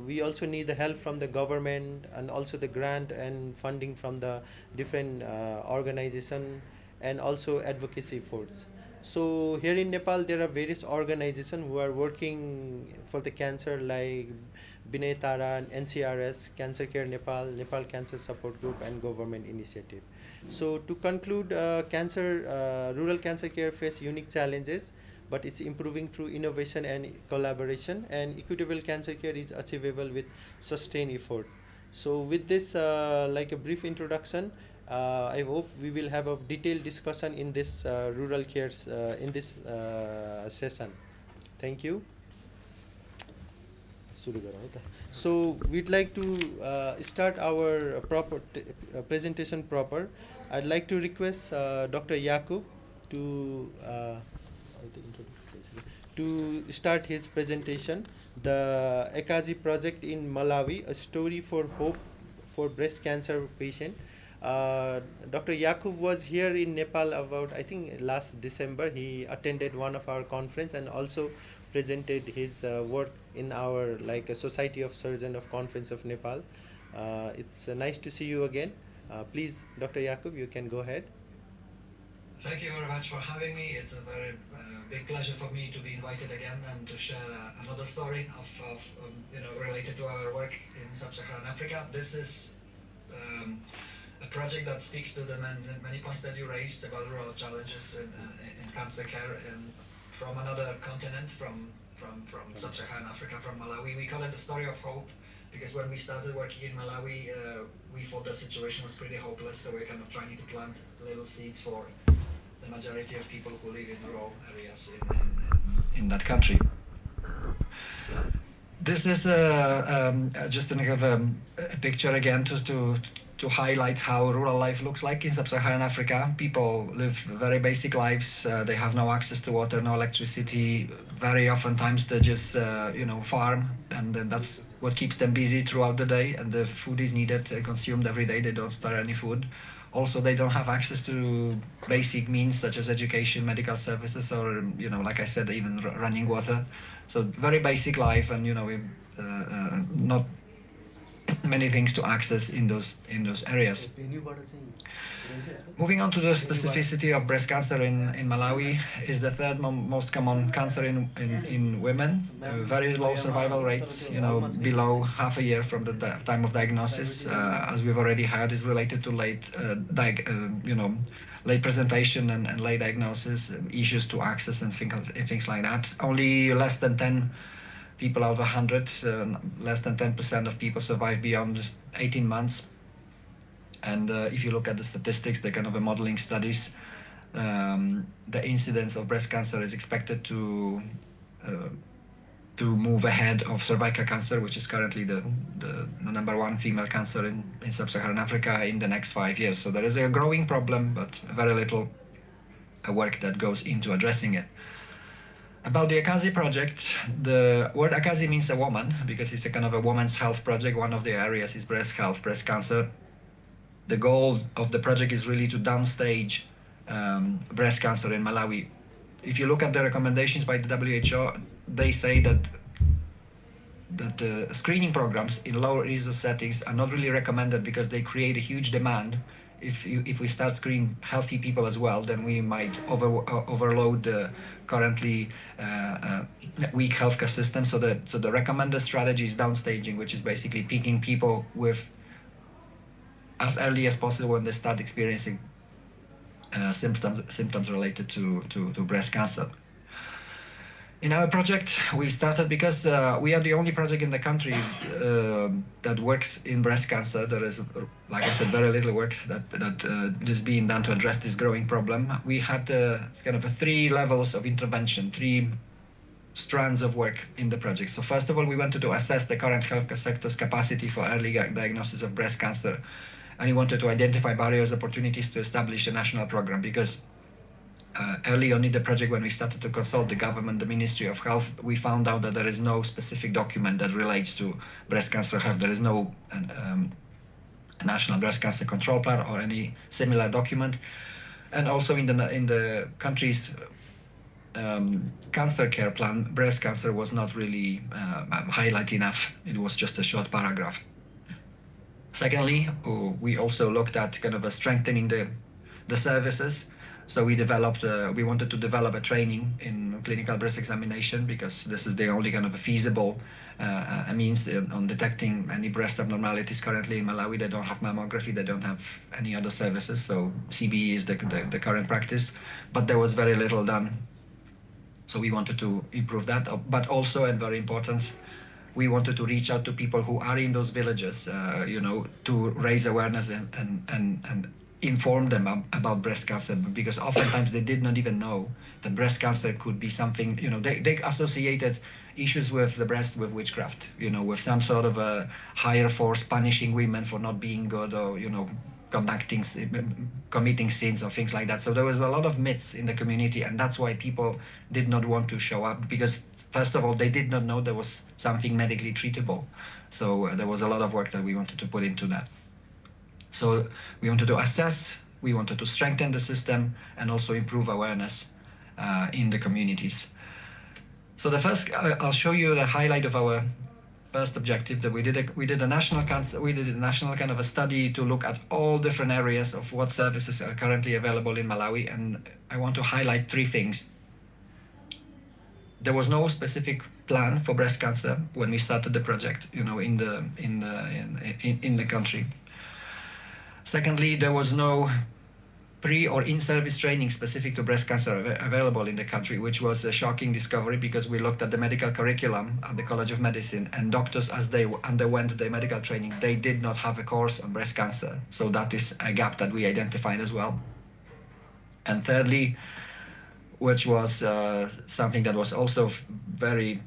we also need the help from the government and also the grant and funding from the different organization and also advocacy efforts. So here in Nepal there are various organizations who are working for the cancer, like Binay Tara, NCRS, Cancer Care Nepal, Nepal Cancer Support Group and government initiative. So to conclude, rural cancer care face unique challenges, but it's improving through innovation and collaboration, and equitable cancer care is achievable with sustained effort. So with this like a brief introduction, I hope we will have a detailed discussion in this rural care in this session. Thank you. So we'd like to start our presentation proper. I'd like to request Dr. Yakub to start his presentation, the ECASI project in Malawi, a story for hope for breast cancer patient. Dr. Yakub was here in Nepal about, I think, last December. He attended one of our conference and also presented his work in our a Society of Surgeons of Conference of Nepal. It's nice to see you again. Please, Dr. Yakub, you can go ahead. Thank you very much for having me. It's a very big pleasure for me to be invited again and to share another story of related to our work in Sub-Saharan Africa. This is a project that speaks to the many points that you raised about rural challenges in cancer care and from another continent, from Sub-Saharan Africa, from Malawi. We call it the story of hope because when we started working in Malawi, we thought the situation was pretty hopeless, so we're kind of trying to plant little seeds for the majority of people who live in rural areas in that country. This is just a picture again to highlight how rural life looks like in Sub-Saharan Africa. People live very basic lives. They have no access to water, no electricity. Very oftentimes they just farm, and then that's what keeps them busy throughout the day. And the food is needed, consumed every day. They don't store any food. Also, they don't have access to basic means such as education, medical services, or like I said, even running water. So very basic life, and not many things to access in those areas. Moving on to the specificity of breast cancer in Malawi, is the third most common cancer in women. Very low survival rates, below half a year from the time of diagnosis. As we've already heard, is related to late presentation and late diagnosis, issues to access and things like that. Only less than 10 people out of 100, less than 10% of people survive beyond 18 months. And if you look at the statistics, the kind of modeling studies, the incidence of breast cancer is expected to move ahead of cervical cancer, which is currently the number one female cancer in sub-Saharan Africa, in the next 5 years. So there is a growing problem, but very little work that goes into addressing it. About the Akazi project, the word Akazi means a woman, because it's a kind of a woman's health project. One of the areas is breast health, breast cancer. The goal of the project is really to downstage breast cancer in Malawi. If you look at the recommendations by the WHO, they say that screening programs in low risk settings are not really recommended because they create a huge demand. If we start screening healthy people as well, then we might overload the currently weak healthcare system. So the recommended strategy is downstaging, which is basically picking people with as early as possible when they start experiencing symptoms related to breast cancer. In our project, we started because we are the only project in the country that works in breast cancer. There is, like I said, very little work that is being done to address this growing problem. We had kind of 3 levels of intervention, 3 strands of work in the project. So first of all, we wanted to assess the current healthcare sector's capacity for early diagnosis of breast cancer. And we wanted to identify barriers, opportunities to establish a national program, because early on in the project, when we started to consult the government, the Ministry of Health, we found out that there is no specific document that relates to breast cancer health. There is no national breast cancer control plan or any similar document. And also in the country's cancer care plan, breast cancer was not really highlighted enough. It was just a short paragraph. Secondly, we also looked at kind of strengthening the services. So we wanted to develop a training in clinical breast examination, because this is the only kind of a feasible means on detecting any breast abnormalities. Currently in Malawi, they don't have mammography, they don't have any other services. So CBE is the current practice, but there was very little done. So we wanted to improve that, but also, and very important, we wanted to reach out to people who are in those villages, to raise awareness and inform them about breast cancer, because oftentimes they did not even know that breast cancer could be something, they associated issues with the breast with witchcraft, with some sort of a higher force punishing women for not being good, or, committing sins or things like that. So there was a lot of myths in the community, and that's why people did not want to show up, because first of all, they did not know there was something medically treatable. So there was a lot of work that we wanted to put into that. So we wanted to assess, we wanted to strengthen the system, and also improve awareness in the communities. So the first, I'll show you the highlight of our first objective, that we did a national kind of a study to look at all different areas of what services are currently available in Malawi, and I want to highlight 3 things. There was no specific plan for breast cancer when we started the project, in the country. Secondly, there was no pre or in-service training specific to breast cancer available in the country, which was a shocking discovery, because we looked at the medical curriculum at the College of Medicine, and doctors, as they underwent the medical training, they did not have a course on breast cancer. So that is a gap that we identified as well. And thirdly, which was something that was also very,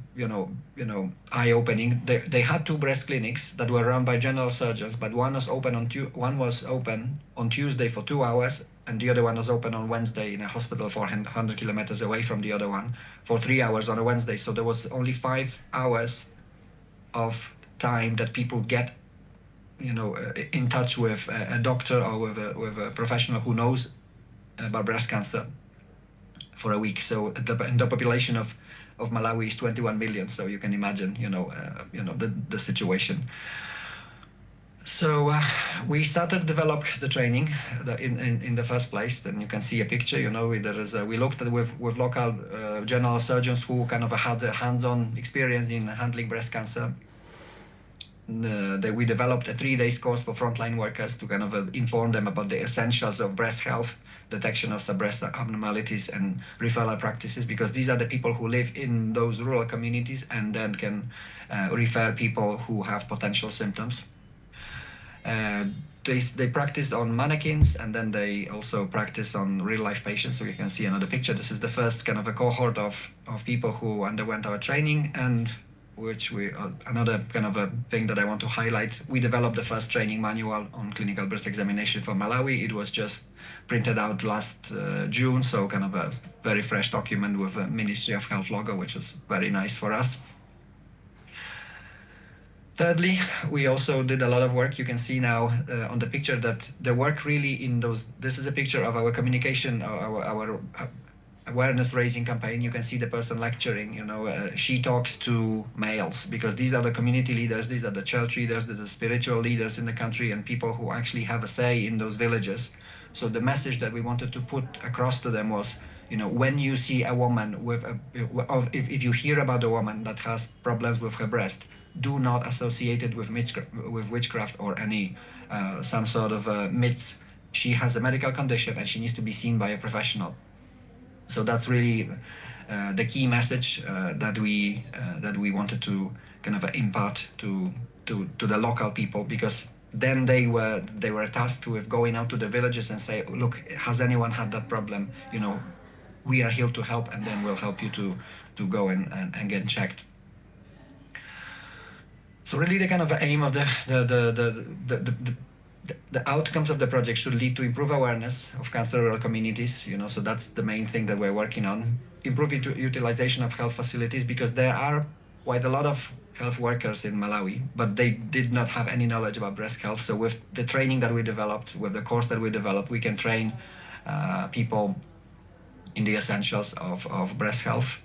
eye-opening. They had 2 breast clinics that were run by general surgeons, but one was open on Tuesday for 2 hours, and the other one was open on Wednesday in a hospital 400 kilometers away from the other one for 3 hours on a Wednesday. So there was only 5 hours of time that people get in touch with a doctor or with a professional who knows about breast cancer for a week. So the population of Malawi is 21 million. So you can imagine, the situation. So we started to develop the training in the first place. Then you can see a picture. We looked at with local general surgeons who kind of had a hands-on experience in handling breast cancer. We developed a 3-day course for frontline workers to kind of inform them about the essentials of breast health, detection of breast abnormalities, and referral practices, because these are the people who live in those rural communities and then can refer people who have potential symptoms. They practice on mannequins, and then they also practice on real-life patients. So you can see another picture. This is the first kind of a cohort of people who underwent our training, and another kind of a thing that I want to highlight, we developed the first training manual on clinical breast examination for Malawi. It was just printed out last June, so kind of a very fresh document with a Ministry of Health logo, which is very nice for us. Thirdly, we also did a lot of work. You can see now on the picture that the work really in those, this is a picture of our communication, our awareness raising campaign. You can see the person lecturing, she talks to males, because these are the community leaders, these are the church leaders, the spiritual leaders in the country, and people who actually have a say in those villages. So the message that we wanted to put across to them was, when you see a woman if you hear about a woman that has problems with her breast, do not associate it with witchcraft or any some sort of myths. She has a medical condition and she needs to be seen by a professional. So that's really the key message that we wanted to kind of impart to the local people, because then they were tasked with going out to the villages and say, look, has anyone had that problem? We are here to help, and then we'll help you to go and get checked. So really the kind of aim of the outcomes of the project should lead to improve awareness of cancer rural communities, so that's the main thing that we're working on. Improve utilization of health facilities, because there are quite a lot of health workers in Malawi, but they did not have any knowledge about breast health. So with the training that we developed, with the course that we developed, we can train people in the essentials of breast health.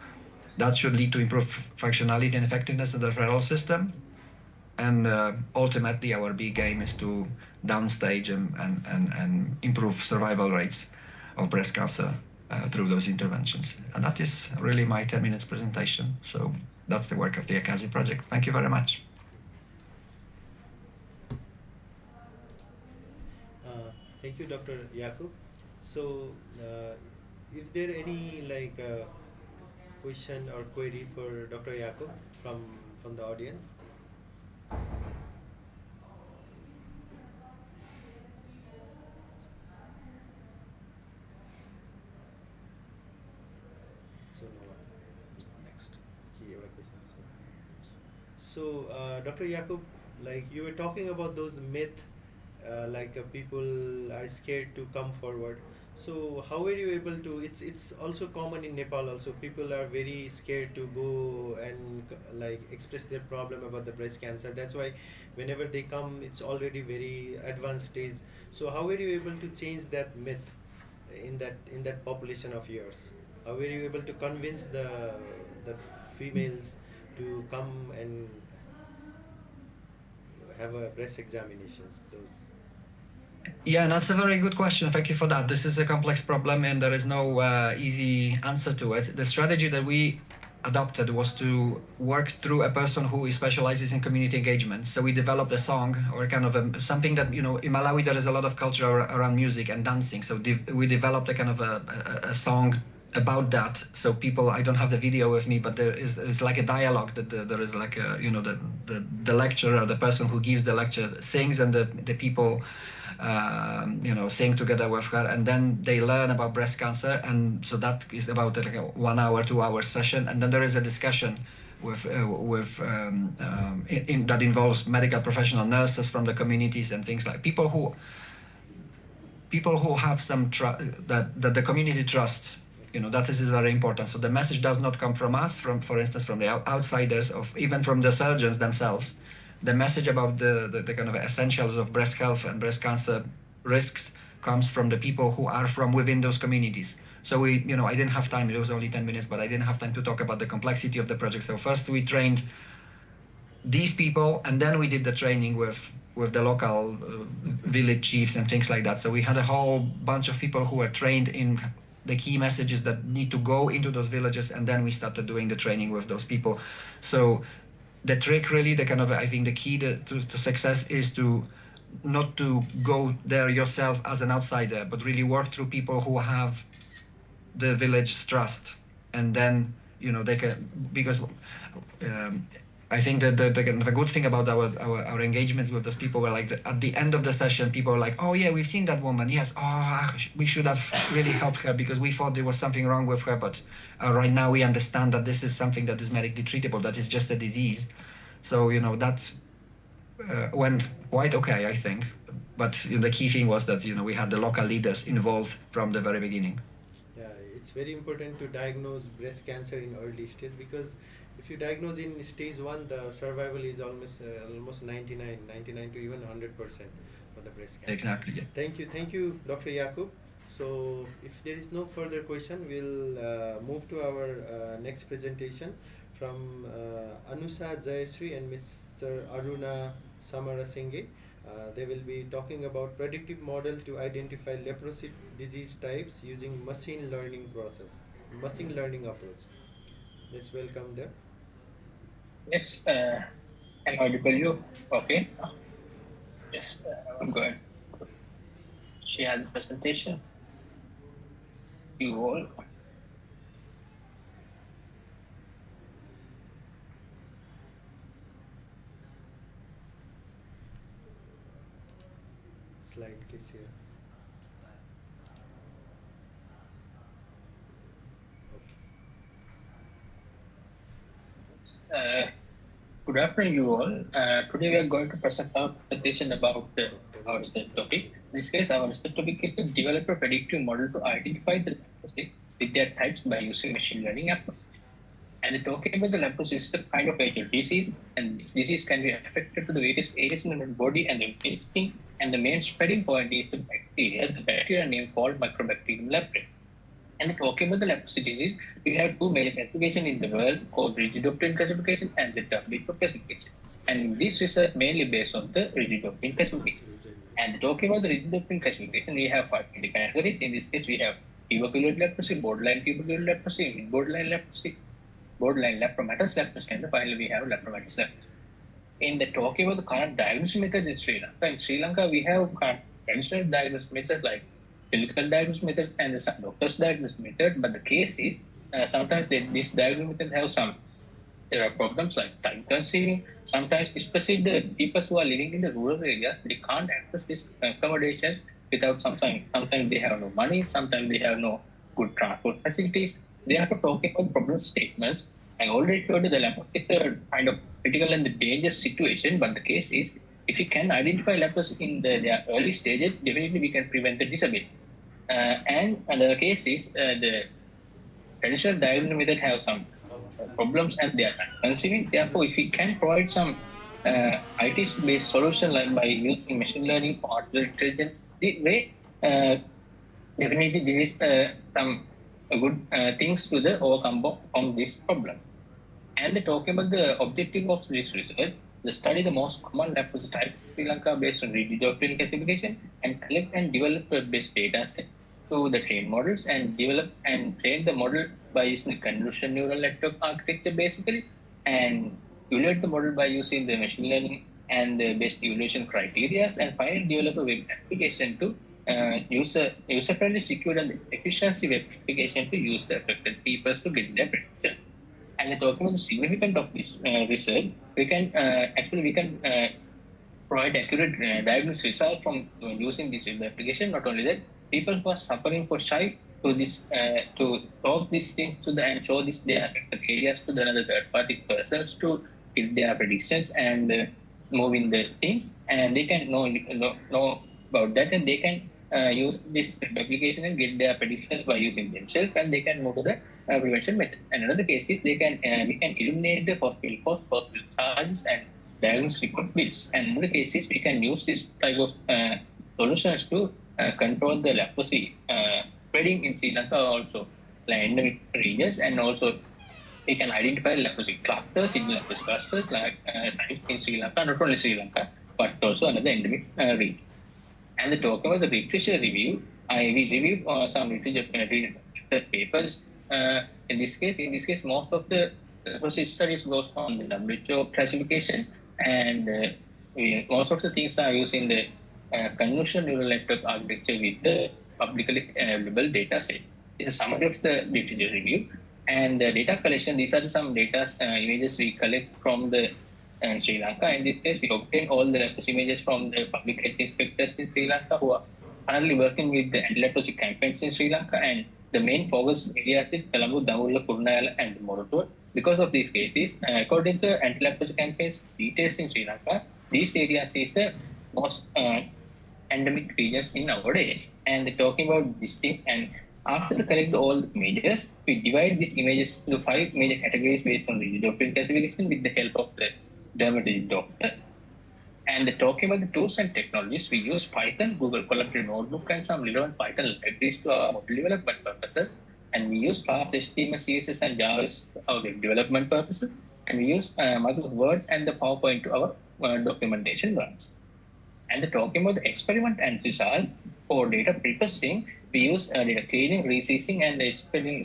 That should lead to improved functionality and effectiveness of the referral system. And ultimately, our big aim is to downstage and improve survival rates of breast cancer through those interventions. And that is really my 10 minutes presentation. So that's the work of the ACASI project. Thank you very much. Thank you, Dr. Jakub. So, is there any question or query for Dr. Jakub from the audience? So no one. Next. So Dr. Jakub, you were talking about those myths, people are scared to come forward. So how were you able to? It's also common in Nepal. Also, people are very scared to go and express their problem about the breast cancer. That's why whenever they come, it's already very advanced stage. So how were you able to change that myth in that population of yours? How were you able to convince the females to come and have a breast examinations? Yeah, that's a very good question. Thank you for that. This is a complex problem, and there is no easy answer to it. The strategy that we adopted was to work through a person who specializes in community engagement. So we developed a song, or kind of something that, in Malawi there is a lot of culture around music and dancing. So we developed a kind of a song about that. So people, I don't have the video with me, but it's like a dialogue that there is the lecturer, the person who gives the lecture sings, and the people sing together with her, and then they learn about breast cancer. And so that is about a 1 hour, 2 hour session, and then there is a discussion that involves medical professional, nurses from the communities, and things like people who have some that the community trusts. That is very important. So the message does not come from us, for instance, from the outsiders, even from the surgeons themselves. the message about the kind of essentials of breast health and breast cancer risks comes from the people who are from within those communities. So I didn't have time, it was only 10 minutes, but I didn't have time to talk about the complexity of the project. So first we trained these people, and then we did the training with the local village chiefs and things like that. So we had a whole bunch of people who were trained in the key messages that need to go into those villages, and then we started doing the training with those people. So the trick really, I think the key to success is to not to go there yourself as an outsider, but really work through people who have the village's trust, and then they can, because I think that the good thing about our engagements with those people were like at the end of the session, people were like, oh yeah, we've seen that woman, yes, we should have really helped her because we thought there was something wrong with her, but right now we understand that this is something that is medically treatable, that is just a disease. So that went quite okay, I think. But the key thing was that we had the local leaders involved from the very beginning. Yeah, it's very important to diagnose breast cancer in early stage, because if you diagnose in stage 1, the survival is almost 99 to even 100% for the breast cancer. Exactly. Yeah. Thank you, Dr. Yakub. So if there is no further question, we'll move to our next presentation from Anusa Jayasri and Mr. Aruna Samarasinghe. They will be talking about predictive model to identify leprosy disease types using machine learning approach. Let's welcome them. Yes, I'm audible you. Okay. Yes, I'm going. Share the presentation. You all. Slide case here. Good afternoon, you all. Today we are going to present our presentation about our research topic. In this case, our research topic is to develop a predictive model to identify the leprosy with their types by using machine learning approach. And talking about the leprosy is a kind of fatal disease, and this disease can be affected to the various areas in the body and the skin. And the main spreading point is the bacteria name called Microbacterium leprae. And talking about the leprosy disease, we have two major classifications in the world called Rigidopteran classification and the WHO classification. And this research mainly based on the Rigidopteran classification. And talking about the Rigidopteran classification, we have 5 categories. In this case, we have tubercular leprosy, borderline tubercular leprosy, borderline leprosy, borderline lepromatous leprosy, and finally we have lepromatous leprosy. In the talking about the current diagnosis methods in Sri Lanka, we have traditional diagnosis methods like clinical diagnosis method and some doctor's diagnosis method, but the case is sometimes this diagnosis method have there are problems like time consuming. Sometimes, especially the people who are living in the rural areas, they can't access these accommodations without sometimes they have no money, sometimes they have no good transport facilities. They have to talk about problem statements. I already told you the leprosy is a kind of critical and the dangerous situation, but the case is if you can identify leprosy in their early stages, definitely we can prevent the disability. And the case is the traditional diagnosis method have some problems and they are consuming. Therefore, if we can provide some IT-based solution like by using machine learning or artificial intelligence, the way definitely there is some good things to the overcome this problem. And talking about the objective of this research, the study the most common leprosy type in Sri Lanka based on Rigidopteran classification and collect and develop a best data set to the train models and develop and train the model by using the convolutional neural network architecture basically, and evaluate the model by using the machine learning and the best evaluation criteria, and finally develop a web application to user-friendly, secure and efficiency web application to use the affected people to get their prediction. And talking about the significance of this research, we can provide accurate diagnosis result from using this web application. Not only that, people who are suffering for shy to talk these things to and show their affected areas to the other third-party persons to give their predictions and move in the things, and they can know about that, and they can use this application and get their predictions by using themselves, and they can move to the prevention method. And another case is we can eliminate the hospital costs, hospital charges, and diagnosis report bits. And in other cases, we can use this type of solutions to control the leprosy spreading in Sri Lanka also, like endemic regions, and also we can identify leprosy clusters in leprosy clusters like in Sri Lanka, not only Sri Lanka, but also another endemic region. And the talk about the literature review, we reviewed some literature papers. In this case, most of the leprosy studies goes on the WHO classification, and most of the things are using the convolutional neural network architecture with the publicly available data set. This is a summary of the literature review. And the data collection, these are some data images we collect from the Sri Lanka. In this case, we obtain all the leprosy images from the public health inspectors in Sri Lanka who are currently working with the anti-leprosy campaigns in Sri Lanka. And the main focus areas is Colombo, Davulla, Kurunayala, and Morotua. Because of these cases, according to anti-leprosy campaigns details in Sri Lanka, these areas is the most endemic regions in nowadays. And talking about this thing, and after the collect all the images, we divide these images into 5 major categories based on the European classification with the help of the dermatology doctor. And talking about the tools and technologies, we use Python, Google Collective Notebook, and some relevant Python libraries to our model development purposes. And we use fast HTML, CSS, and Java for our development purposes. And we use Microsoft Word and the PowerPoint to our documentation runs. And talking about the experiment and result for data preprocessing, we use data cleaning, resizing, and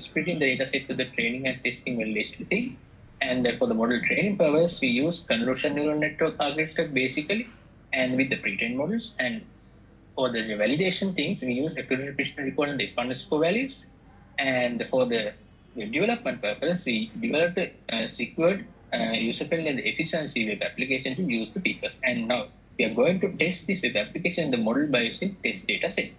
splitting the data set to the training and testing validation thing. And for the model training purpose, we use convolutional neural network architecture basically, and with the pre-trained models. And for the validation things, we use accurate representation recall and the underscore values. And for the development purpose, we developed a secured, user-friendly, and efficiency web application to use the papers. And now we are going to test this web application in the model by using test data set.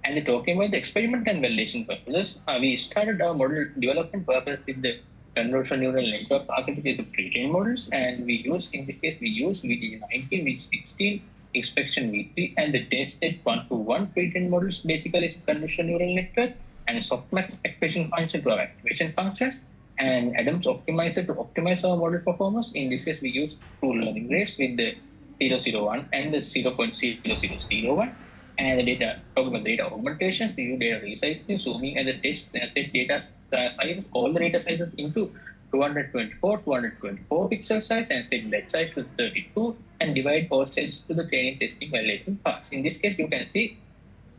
And talking about the experiment and validation purposes, we started our model development purpose with the convolutional neural network architecture to pre-trained models, and we use, in this case, we use VT19, VT16, inspection V3, and the tested 1-to-1 pre-trained models, basically convolutional neural network, and softmax activation function to our activation functions, and Adams optimizer to optimize our model performance. In this case, we use two learning rates with the 001 and the 0.0001. And the data, talking about data augmentation, we use data resizing, zooming, and the test data size, all the data sizes into 224 pixel size, and set that size to 32, and divide all sizes to the training, testing, validation parts. In this case, you can see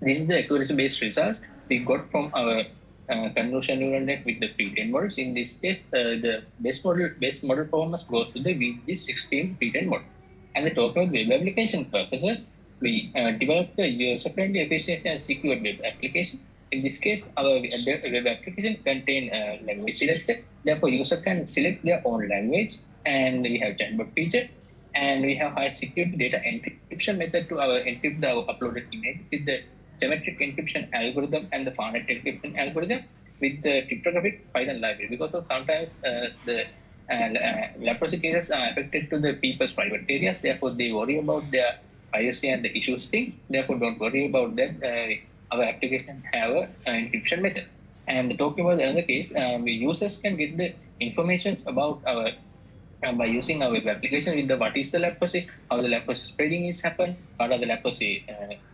this is the accuracy-based results we got from our convolutional neural net with the pre-trained models. In this case, the best model performance goes to the VG16 pre-trained model. And the talking about web application purposes, we developed the user-friendly, efficient, and secure web application. In this case, our web application contains language selector. Therefore, user can select their own language, and we have chatbot feature, and we have high security data encryption method to encrypt our uploaded image with the symmetric encryption algorithm and the finite encryption algorithm with the cryptographic Python library. Because of sometimes the leprosy cases are affected to the people's private areas, therefore they worry about their privacy and the issues things. Therefore, don't worry about that. Our application have an encryption method. And talking about another case, users can get the information about our by using our web application with the what is the leprosy, how the leprosy spreading is happen, what are the leprosy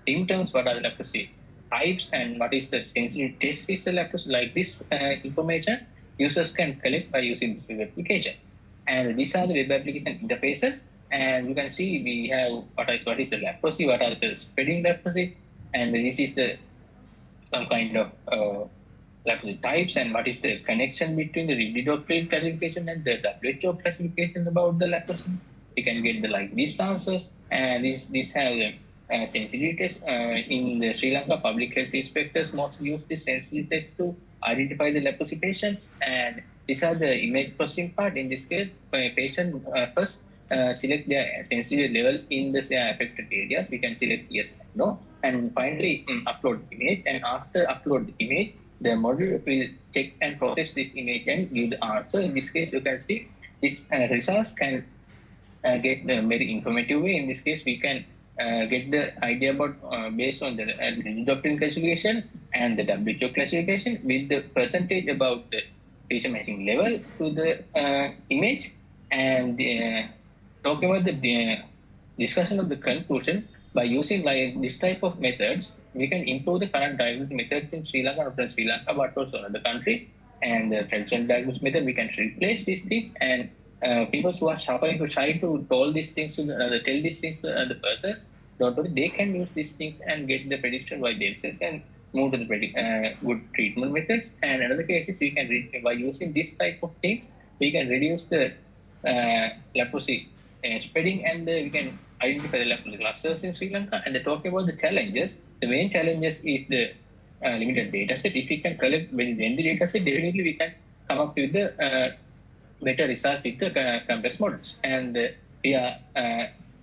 symptoms, what are the leprosy types, and what is the sensitive test is the leprosy. Like this information, users can collect by using this web application. And these are the web application interfaces. And you can see we have what is the leprosy, what are the spreading leprosy, and this is the some kind of leprosy types, and what is the connection between the Ridley-Doppler classification and the WHO classification about the leprosy. You can get the like these answers, and this has sensitivity test in the Sri Lanka public health inspectors mostly use this sensitivity test to identify the leprosy patients. And these are the image processing part. In this case, patient first select their sensitivity level in the affected areas. We can select yes and no, and finally upload the image. And after upload the image, the model will check and process this image and give the answer. In this case, you can see this results can get a very informative way. In this case, we can get the idea about based on the Ridley-Doppler classification and the WHO classification with the percentage about the patient matching level to the image, and talking about the discussion of the conclusion, by using like this type of methods, we can improve the current diagnosis methods in Sri Lanka, not from Sri Lanka, but also in other countries. And the traditional diagnosis method, we can replace these things, and people who are suffering to try to tell these things to tell these things to the person, don't worry, they can use these things and get the prediction by themselves and move to the good treatment methods. And another case is we can by using this type of things, we can reduce the leprosy spreading, and we can identify the leprosy clusters in Sri Lanka. And talking about the challenges, the main challenges is the limited data set. If we can collect very lengthy data set, definitely we can come up with the better results with the compressed models. And we are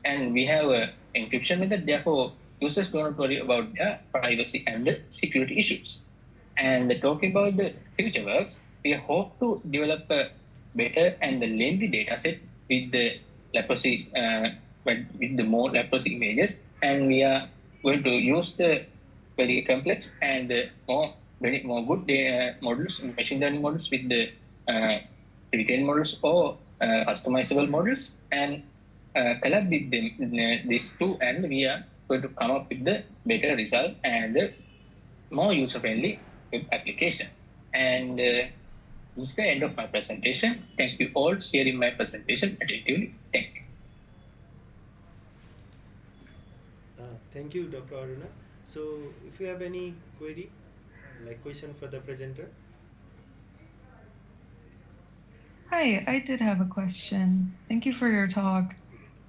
and we have encryption method. Therefore, users do not worry about their privacy and the security issues. And talking about the future works, we hope to develop a better and the lengthy data set with the leprosy, but with the more leprosy images, and we are going to use the very complex and more good models, machine learning models with the retained models or customizable models, and collab with them, these two, and we are going to come up with the better results and more user-friendly web application. And this is the end of my presentation. Thank you all hearing my presentation attentively. Thank you. Thank you, Dr. Aruna. So, if you have any query, like question for the presenter. Hi, I did have a question. Thank you for your talk.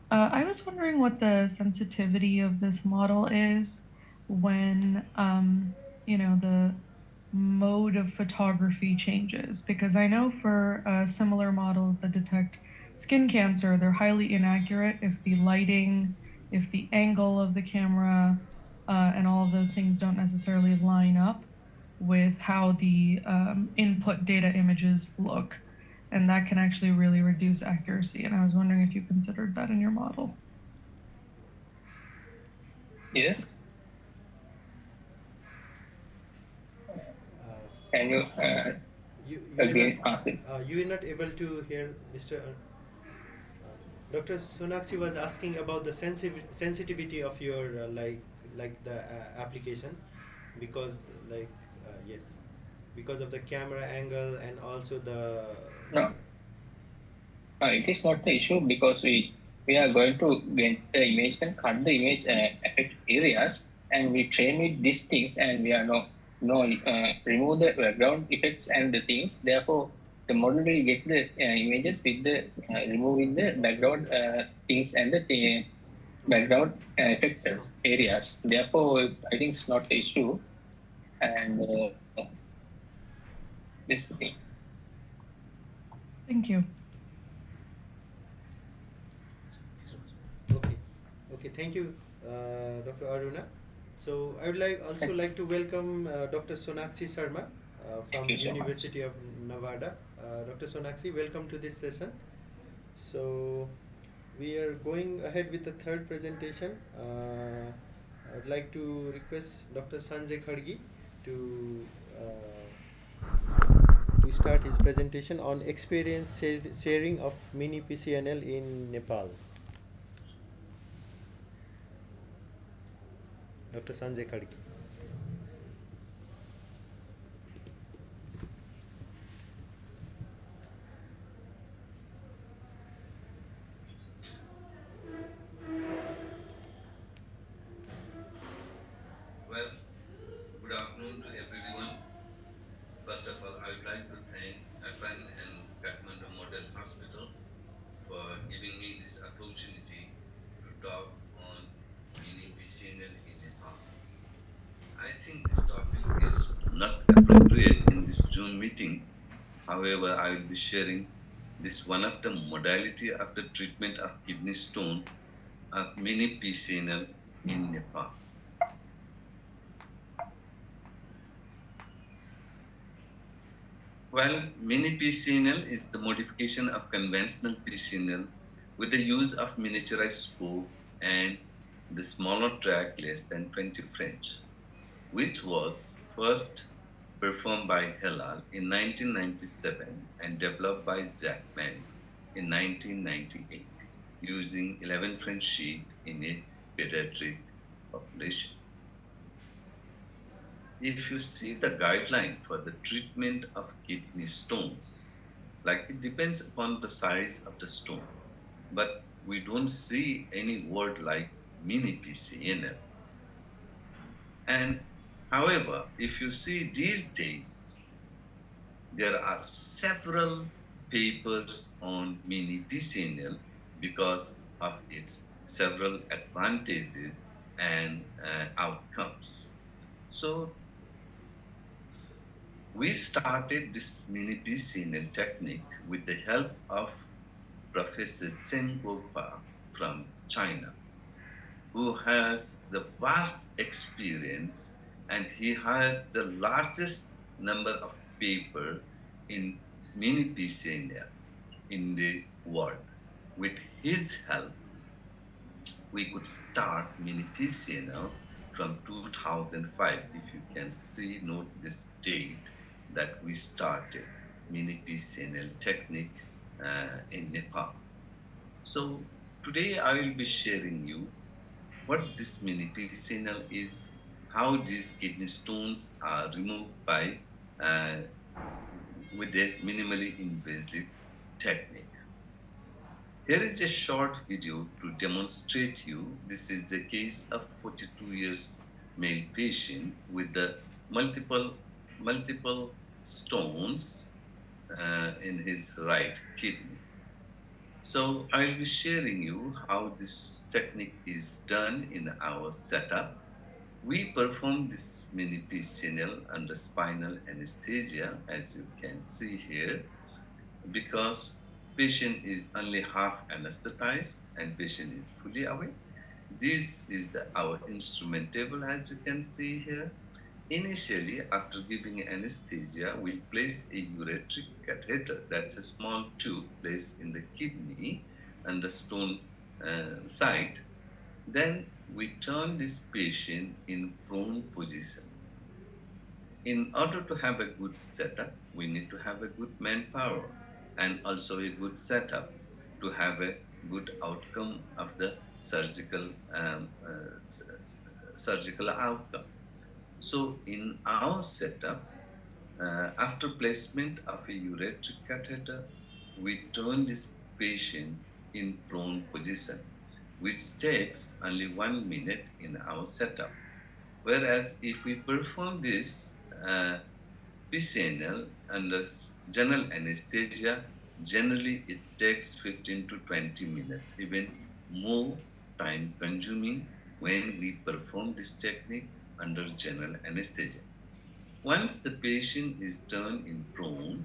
I was wondering what the sensitivity of this model is when, the mode of photography changes, because I know for similar models that detect skin cancer, they're highly inaccurate if the lighting, if the angle of the camera, and all of those things don't necessarily line up with how the input data images look. And that can actually really reduce accuracy. And I was wondering if you considered that in your model. Yes. Can you again ask it? You are not able to hear Mr. Dr. Sonakshi was asking about the sensitivity of your like the application, because yes, because of the camera angle and also the No, it is not the issue, because we are going to get the image and cut the image affected areas, and we train with these things, and we are remove the background effects and the things. Therefore, the model will get the images with the removing the background things and the background effects areas. Therefore, I think it's not the issue, and this is the thing. Thank you. Okay, thank you, Dr. Aruna. So I would like to welcome Dr. Sonakshi Sharma from University of Nevada. Dr. Sonakshi, welcome to this session. So we are going ahead with the third presentation. I'd like to request Dr. Sanjay Khadgi to start his presentation on experience sharing of mini PCNL in Nepal. Dr. Sanjay Khadgi. Well, good afternoon to everyone. First of all, I would like to thank APAN and Kathmandu Model Hospital for giving me this opportunity to talk on mini PCNL in Nepal. I think this topic is not appropriate in this Zoom meeting. However, I will be sharing this one of the modality of the treatment of kidney stone of mini PCNL in Nepal. Well, mini PCNL is the modification of conventional PCNL with the use of miniaturized scope and the smaller track less than 20 frames, which was first performed by Helal in 1997 and developed by Jackman in 1998. using 11 French sheet in a pediatric population. If you see the guideline for the treatment of kidney stones, like it depends upon the size of the stone, but we don't see any word like mini PCNL. And however, if you see these days, there are several papers on mini PCNL because of its several advantages and outcomes. So we started this mini PCNL technique with the help of Professor Chen Guofa from China, who has the vast experience and he has the largest number of paper in mini PCNL in the world. With his help, we could start mini PCNL from 2005. If you can see, note this date that we started mini PCNL technique in Nepal. So today I will be sharing you what this mini PCNL is, how these kidney stones are removed by uh, with a minimally invasive technique. Here is a short video to demonstrate you. This is the case of 42 years male patient with the multiple stones in his right kidney. So I'll be sharing you how this technique is done in our setup. We perform this mini PCNL under spinal anesthesia, as you can see here, because patient is only half anesthetized and patient is fully awake. This is our instrument table, as you can see here. Initially, after giving anesthesia, we place a ureteric catheter, that's a small tube placed in the kidney and the stone site. Then we turn this patient in prone position. In order to have a good setup, we need to have a good manpower and also a good setup to have a good outcome of the surgical outcome. So in our setup, after placement of a ureteric catheter, we turn this patient in prone position, which takes only 1 minute in our setup. Whereas if we perform this PCNL under general anesthesia, generally it takes 15 to 20 minutes, even more time consuming when we perform this technique under general anesthesia. Once the patient is turned in prone,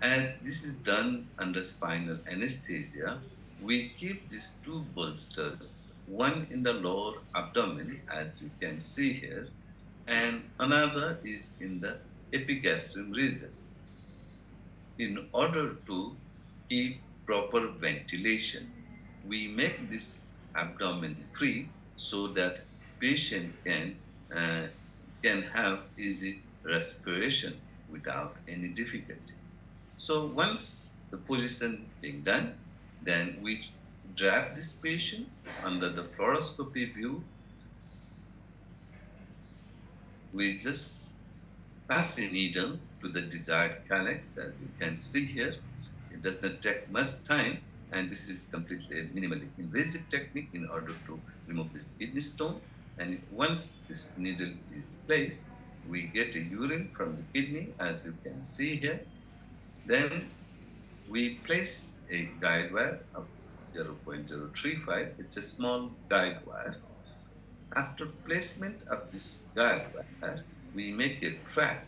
as this is done under spinal anesthesia, we keep these two bolsters, one in the lower abdomen, as you can see here, and another is in the epigastrium region, in order to keep proper ventilation. We make this abdomen free so that patient uh, can have easy respiration without any difficulty. So once the position being done, then we drap this patient under the fluoroscopy view. We just pass a needle to the desired calyx, as you can see here. It does not take much time, and this is completely a minimally invasive technique in order to remove this kidney stone. And once this needle is placed, we get a urine from the kidney, as you can see here. Then we place a guide wire of 0.035. It's a small guide wire. After placement of this guide wire, we make a trap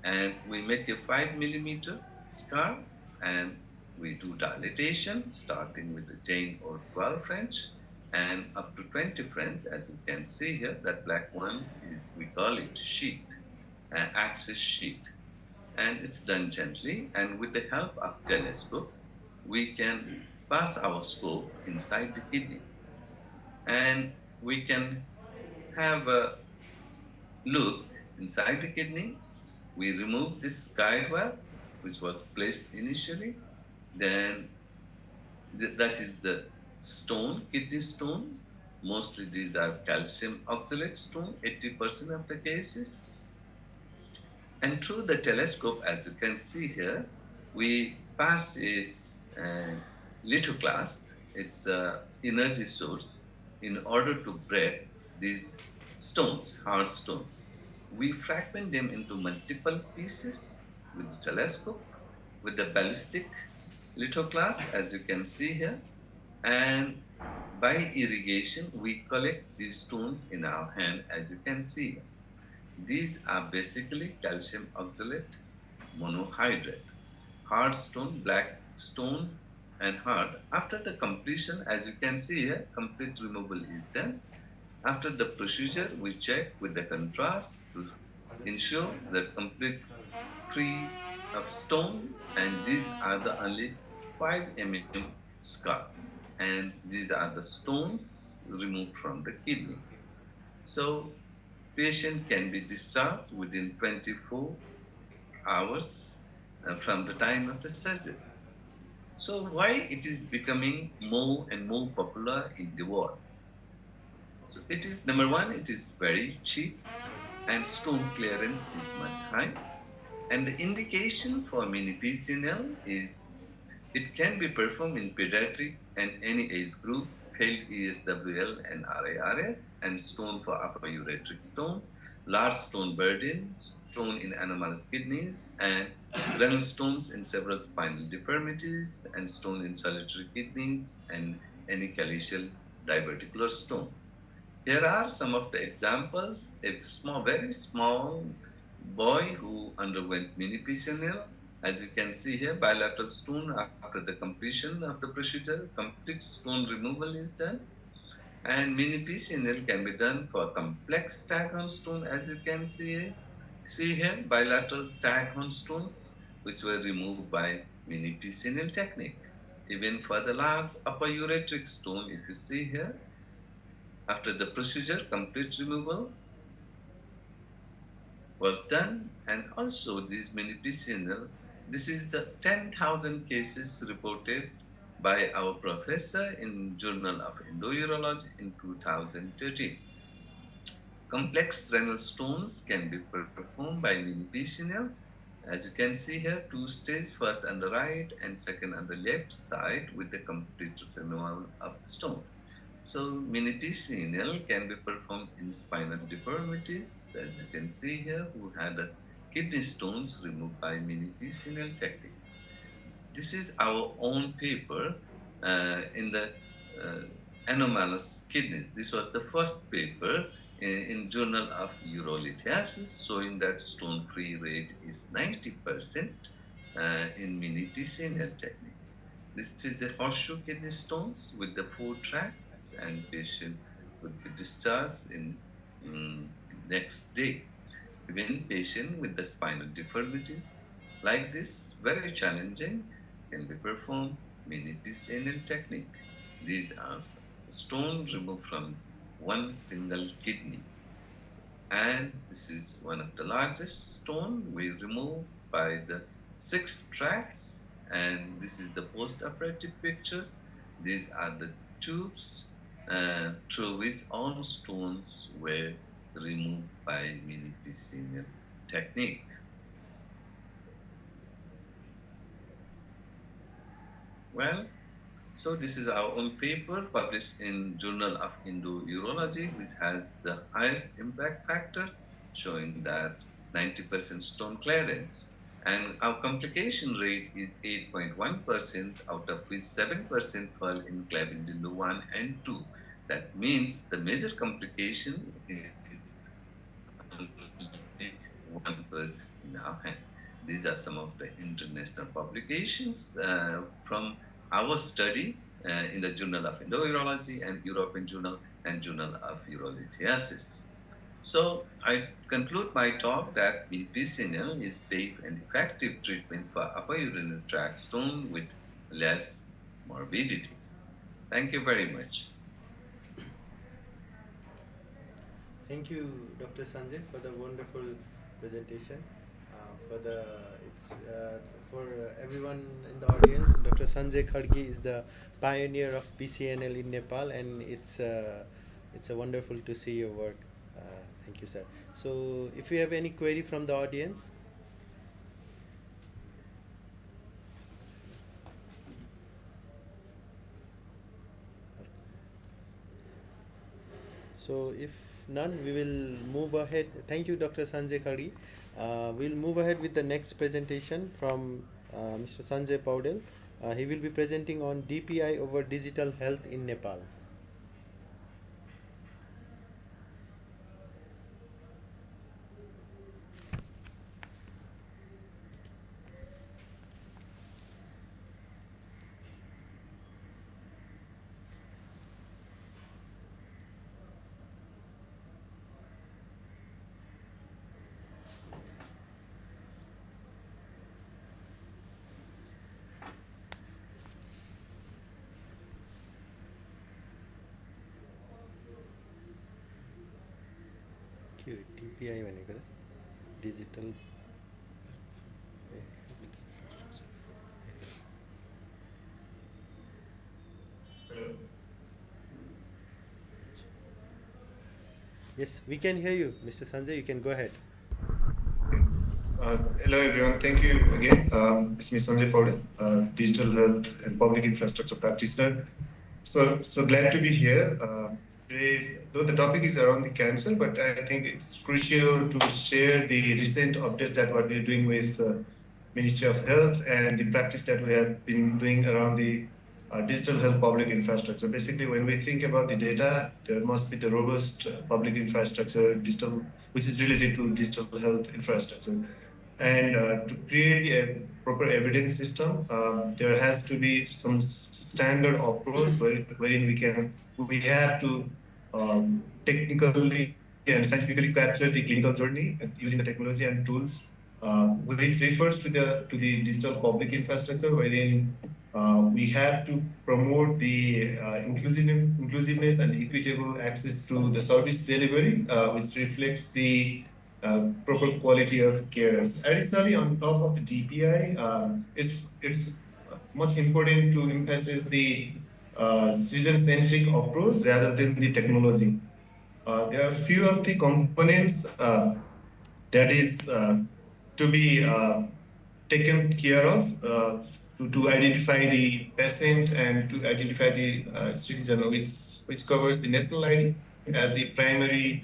and we make a 5 millimeter scar and we do dilatation starting with the 10 or 12 French and up to 20 French. As you can see here, that black one is, we call it sheet, axis sheet, and it's done gently, and with the help of telescope we can pass our scope inside the kidney and we can have a look inside the kidney. We remove this guide wire which was placed initially, then That is the stone, kidney stone. Mostly these are calcium oxalate stone, 80% of the cases. And through the telescope, as you can see here, we pass a lithoclast, it's a energy source, in order to break these stones, hard stones. We fragment them into multiple pieces with the telescope, with the ballistic lithoclast, as you can see here, and by irrigation, we collect these stones in our hand, as you can see here. These are basically calcium oxalate monohydrate, hard stone, black stone, and hard. After the completion, as you can see here, complete removal is done. After the procedure, we check with the contrast to ensure that complete free of stone, and these are the only 5 mm scar, and these are the stones removed from the kidney. So patient can be discharged within 24 hours from the time of the surgery. So why it is becoming more and more popular in the world? So it is number one, it is very cheap and stone clearance is much high. And the indication for mini PCNL is it can be performed in pediatric and any age group, failed ESWL and RARS, and stone for upper ureteric stone, large stone burden, stone in anomalous kidneys, and renal stones in several spinal deformities, and stone in solitary kidneys, and any calicial diverticular stone. Here are some of the examples. A very small boy who underwent mini PCNL. As you can see here, bilateral stone after the completion of the procedure, complete stone removal is done. And mini PCNL can be done for complex staghorn stone, as you can see here, bilateral staghorn stones, which were removed by mini PCNL technique. Even for the large upper ureteric stone, if you see here, after the procedure, complete removal was done, and also this mini PCNL, this is the 10,000 cases reported by our professor in Journal of Endourology in 2013. Complex renal stones can be performed by mini PCNL. As you can see here, two stages, first on the right and second on the left side with the complete removal of the stone. So mini PCNL can be performed in spinal deformities, as you can see here, who had kidney stones removed by mini PCNL technique. This is our own paper in the anomalous kidney. This was the first paper in Journal of Urolithiasis, showing that stone-free rate is 90% in mini PCNL technique. This is the horseshoe kidney stones with the 4 tracts, and patient would be discharged in next day. Even patient with the spinal deformities like this, very challenging, can be performed mini PCNL technique. These are stones removed from one single kidney. And this is one of the largest stone we remove by the 6 tracts, and this is the post-operative pictures. These are the tubes through which all stones were removed by mini PCNL technique. Well, so this is our own paper published in Journal of Endourology, which has the highest impact factor, showing that 90% stone clearance. And our complication rate is 8.1%, out of which 7% fall in clavindilla 1 and 2. That means the major complication is only 1% in our hand. These are some of the international publications from our study in the Journal of Endourology and European Journal and Journal of Urolithiasis. So I conclude my talk that BPCNL is safe and effective treatment for upper urinary tract stone with less morbidity. Thank you very much. Thank you, Dr. Sanjay, for the wonderful presentation. For the it's for everyone in the audience, Dr. Sanjay Khadgi is the pioneer of PCNL in Nepal, and it's a wonderful to see your work. Thank you, sir. So, if you have any query from the audience. So if none, we will move ahead. Thank you, Dr. Sanjay Khadi. We'll move ahead with the next presentation from Mr. Sanjay Paudel. He will be presenting on DPI over digital health in Nepal. DPI भनेको digital Yes, we can hear you, Mr. Sanjay. You can go ahead. Hello, everyone. Thank you again. It's me, Sanjay Paudel, Digital Health and Public Infrastructure Practitioner. So glad to be here. Today, though the topic is around the cancer, but I think it's crucial to share the recent updates that what we're doing with Ministry of Health and the practice that we have been doing around the digital health public infrastructure. Basically, when we think about the data, there must be the robust public infrastructure, digital, which is related to digital health infrastructure. And to create a proper evidence system, there has to be some standard approach wherein we have to technically and scientifically capture the clinical journey using the technology and tools, which refers to the digital public infrastructure, wherein we have to promote the inclusiveness and equitable access to the service delivery, which reflects the proper quality of care. Additionally, on top of the DPI, it's much important to emphasize the citizen-centric approach rather than the technology. There are few of the components that is to be taken care of to identify the patient and to identify the citizen, which covers the national ID as the primary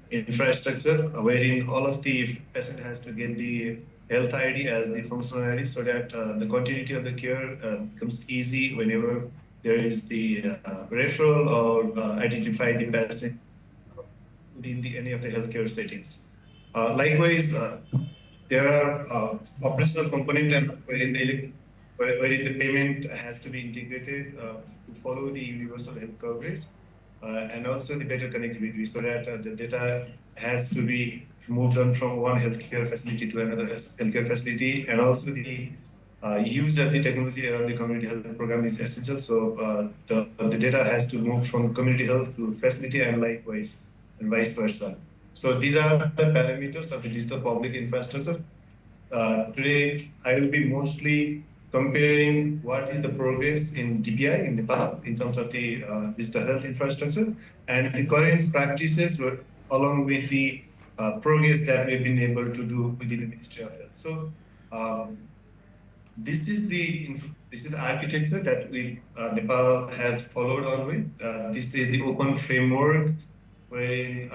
infrastructure, wherein all of the patient has to get the health ID as the functional ID, so that the continuity of the care becomes easy whenever there is the referral or identify the patient within any of the healthcare settings. Likewise, there are operational components wherein the payment has to be integrated to follow the universal health coverage, and also the better connectivity, so that the data has to be moved on from one healthcare facility to another healthcare facility, and also the use of the technology around the community health program is essential. So the data has to move from community health to facility, and likewise, and vice versa. So these are the parameters of the digital public infrastructure. Today, I will be mostly comparing what is the progress in DPI in Nepal in terms of the digital health infrastructure and the current practices along with the progress that we've been able to do within the Ministry of Health. So this is the architecture that Nepal has followed on with. This is the open framework wherein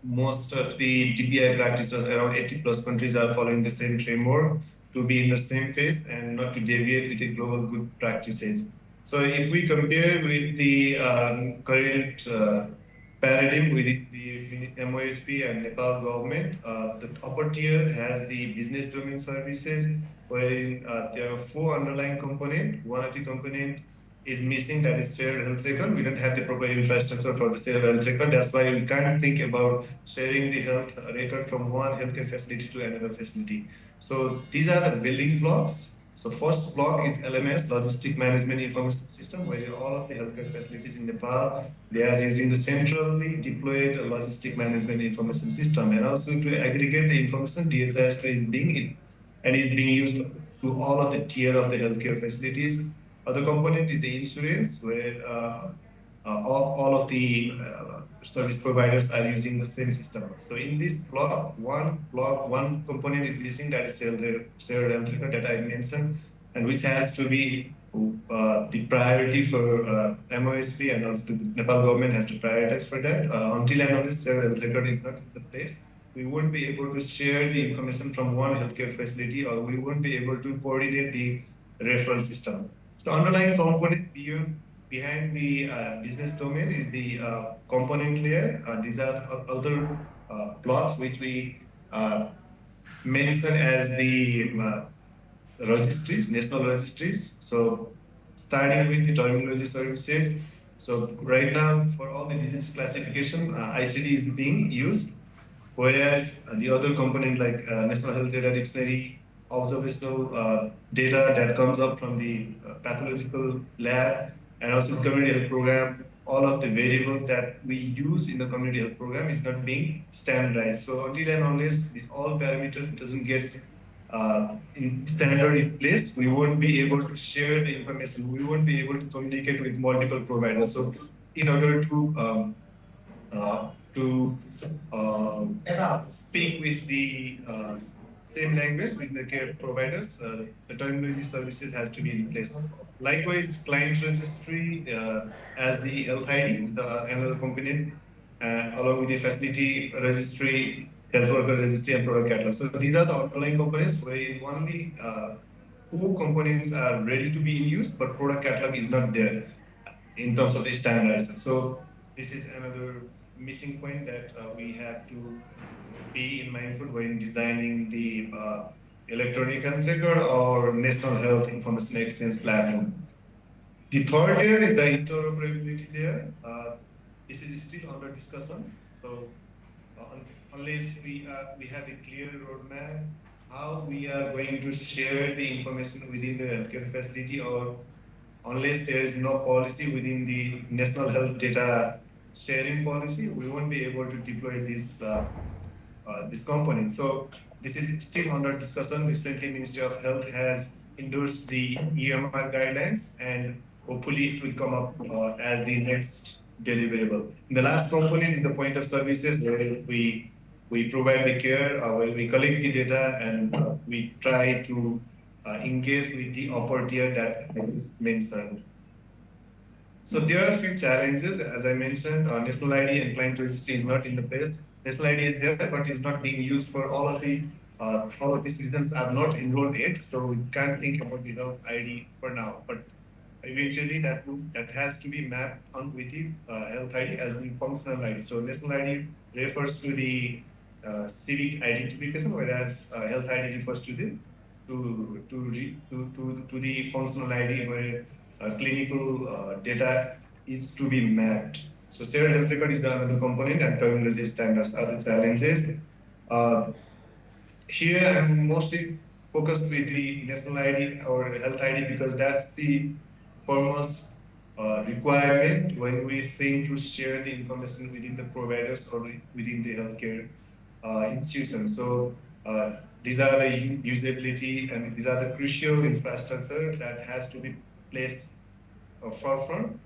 most of the DPI practices around 80 plus countries are following the same framework to be in the same phase and not to deviate with the global good practices. So if we compare with the current paradigm with the MOSP and Nepal government, the upper tier has the business domain services, wherein there are 4 underlying components. One of the component is missing, that is shared health record. We don't have the proper infrastructure for the shared health record. That's why we can't think about sharing the health record from one healthcare facility to another facility. So these are the building blocks. So first block is LMS, Logistic Management Information System, where all of the healthcare facilities in Nepal, they are using the centrally deployed Logistic Management Information System. And also to aggregate the information, DSIS is being used to all of the tier of the healthcare facilities. Other component is the insurance, where all of the service providers are using the same system. So in this one component is missing, that is shared health record that I mentioned, and which has to be the priority for MOSP, and also the Nepal government has to prioritize for that. Until and unless shared health record is not in the place, we won't be able to share the information from one healthcare facility, or we won't be able to coordinate the referral system. So underlying component behind the business domain is the component layer. These are other blocks which we mention as the registries, national registries. So starting with the terminology services. So right now, for all the disease classification, ICD is being used, whereas the other component like National Health Data Dictionary, observational data that comes up from the pathological lab, and also the community health program, all of the variables that we use in the community health program is not being standardized. So until and unless these all parameters doesn't get in standard in place, we won't be able to share the information. We won't be able to communicate with multiple providers. So in order to speak with the same language with the care providers, the terminology services has to be in place. Likewise, client registry as the health ID is another component, along with the facility registry, health worker registry, and product catalog. So these are the underlying components where only 4 components are ready to be in use, but product catalog is not there in terms of the standardization. So this is another missing point that we have to be in mindful when designing the electronic health record or national health information exchange platform. The third layer is the interoperability layer. This is still under discussion. So unless we have a clear roadmap how we are going to share the information within the healthcare facility, or unless there is no policy within the national health data sharing policy, we won't be able to deploy this component. So this is still under discussion. Recently, Ministry of Health has endorsed the EMR guidelines, and hopefully it will come up as the next deliverable. The last component is the point of services, where we provide the care, where we collect the data, and we try to engage with the upper tier that is mentioned. So there are a few challenges. As I mentioned, national ID and client registry is not in the place. National ID is there, but is not being used for all of these reasons are not enrolled yet. So we can't think about the health ID for now. But eventually that has to be mapped on with the health ID as the functional ID. So national ID refers to the civic identification, whereas health ID refers to the to the functional ID, where clinical data is to be mapped. So shared health record is the another component, and terminology standards are the challenges. Here I'm mostly focused with the national ID or health ID because that's the foremost requirement when we think to share the information within the providers or within the healthcare institutions. So these are the usability, and these are the crucial infrastructure that has to be placed forefront,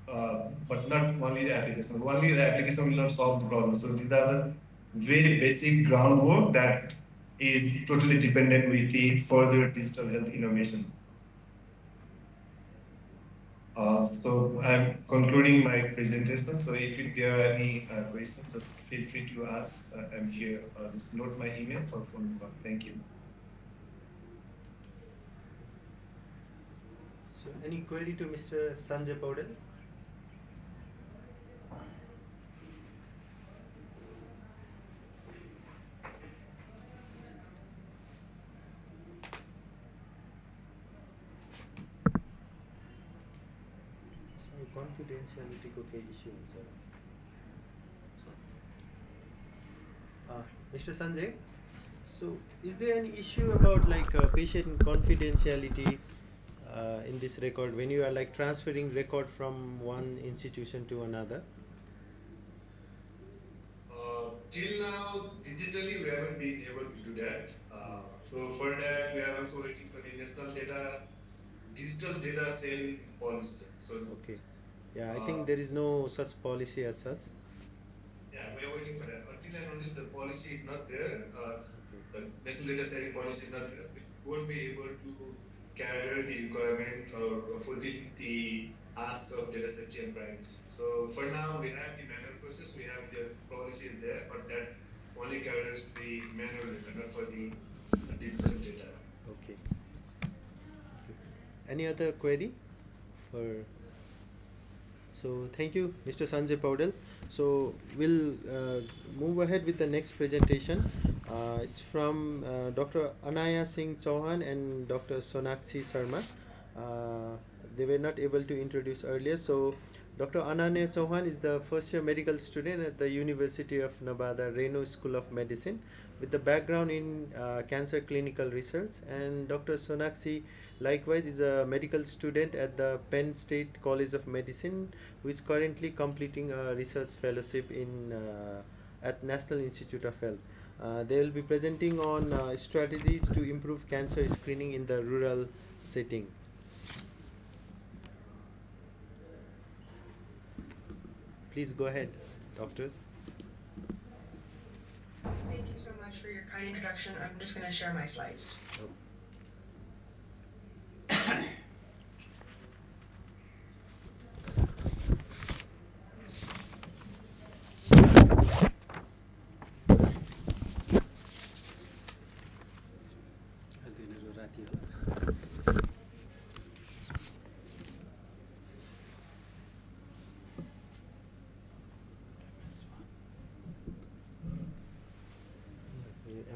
but not only the application. Only the application will not solve the problem. So these are the very basic groundwork that is totally dependent with the further digital health innovation. So I'm concluding my presentation. So if there are any questions, just feel free to ask. I'm here. Just note my email or phone number. Thank you. So any query to Mr. Sanjay Paudel? Confidentiality को के issue हुन्छ Mr. Sanjay, so is there any issue about like patient confidentiality in this record when you are like transferring record from one institution to another? till now, digitally, we haven't been able to do that. So for that, we are also waiting for the national digital data sharing policy. So Okay. Yeah, I think there is no such policy as such. yeah, we are waiting for that. Until and unless the policy is not there, the national data sharing policy is not there, we won't be able to gather the requirement or fulfill the ask of data safety and privacy. So for now, we have the manual process, we have the policy is there, but that only gathers the manual data, not for the digital data. Okay. Any other query for? So thank you, Mr. Sanjay Paudel. So we'll move ahead with the next presentation. It's from Dr. Anaya Singh Chauhan and Dr. Sonakshi Sharma. They were not able to introduce earlier. So Dr. Ananya Chauhan is the first year medical student at the University of Nevada, Reno School of Medicine with the background in cancer clinical research, and Dr. Sonakshi likewise is a medical student at the Penn State College of Medicine, who is currently completing a research fellowship in at National Institute of Health. They will be presenting on strategies to improve cancer screening in the rural setting. Please go ahead, doctors. Thank you so much for your kind introduction. I'm just going to share my slides.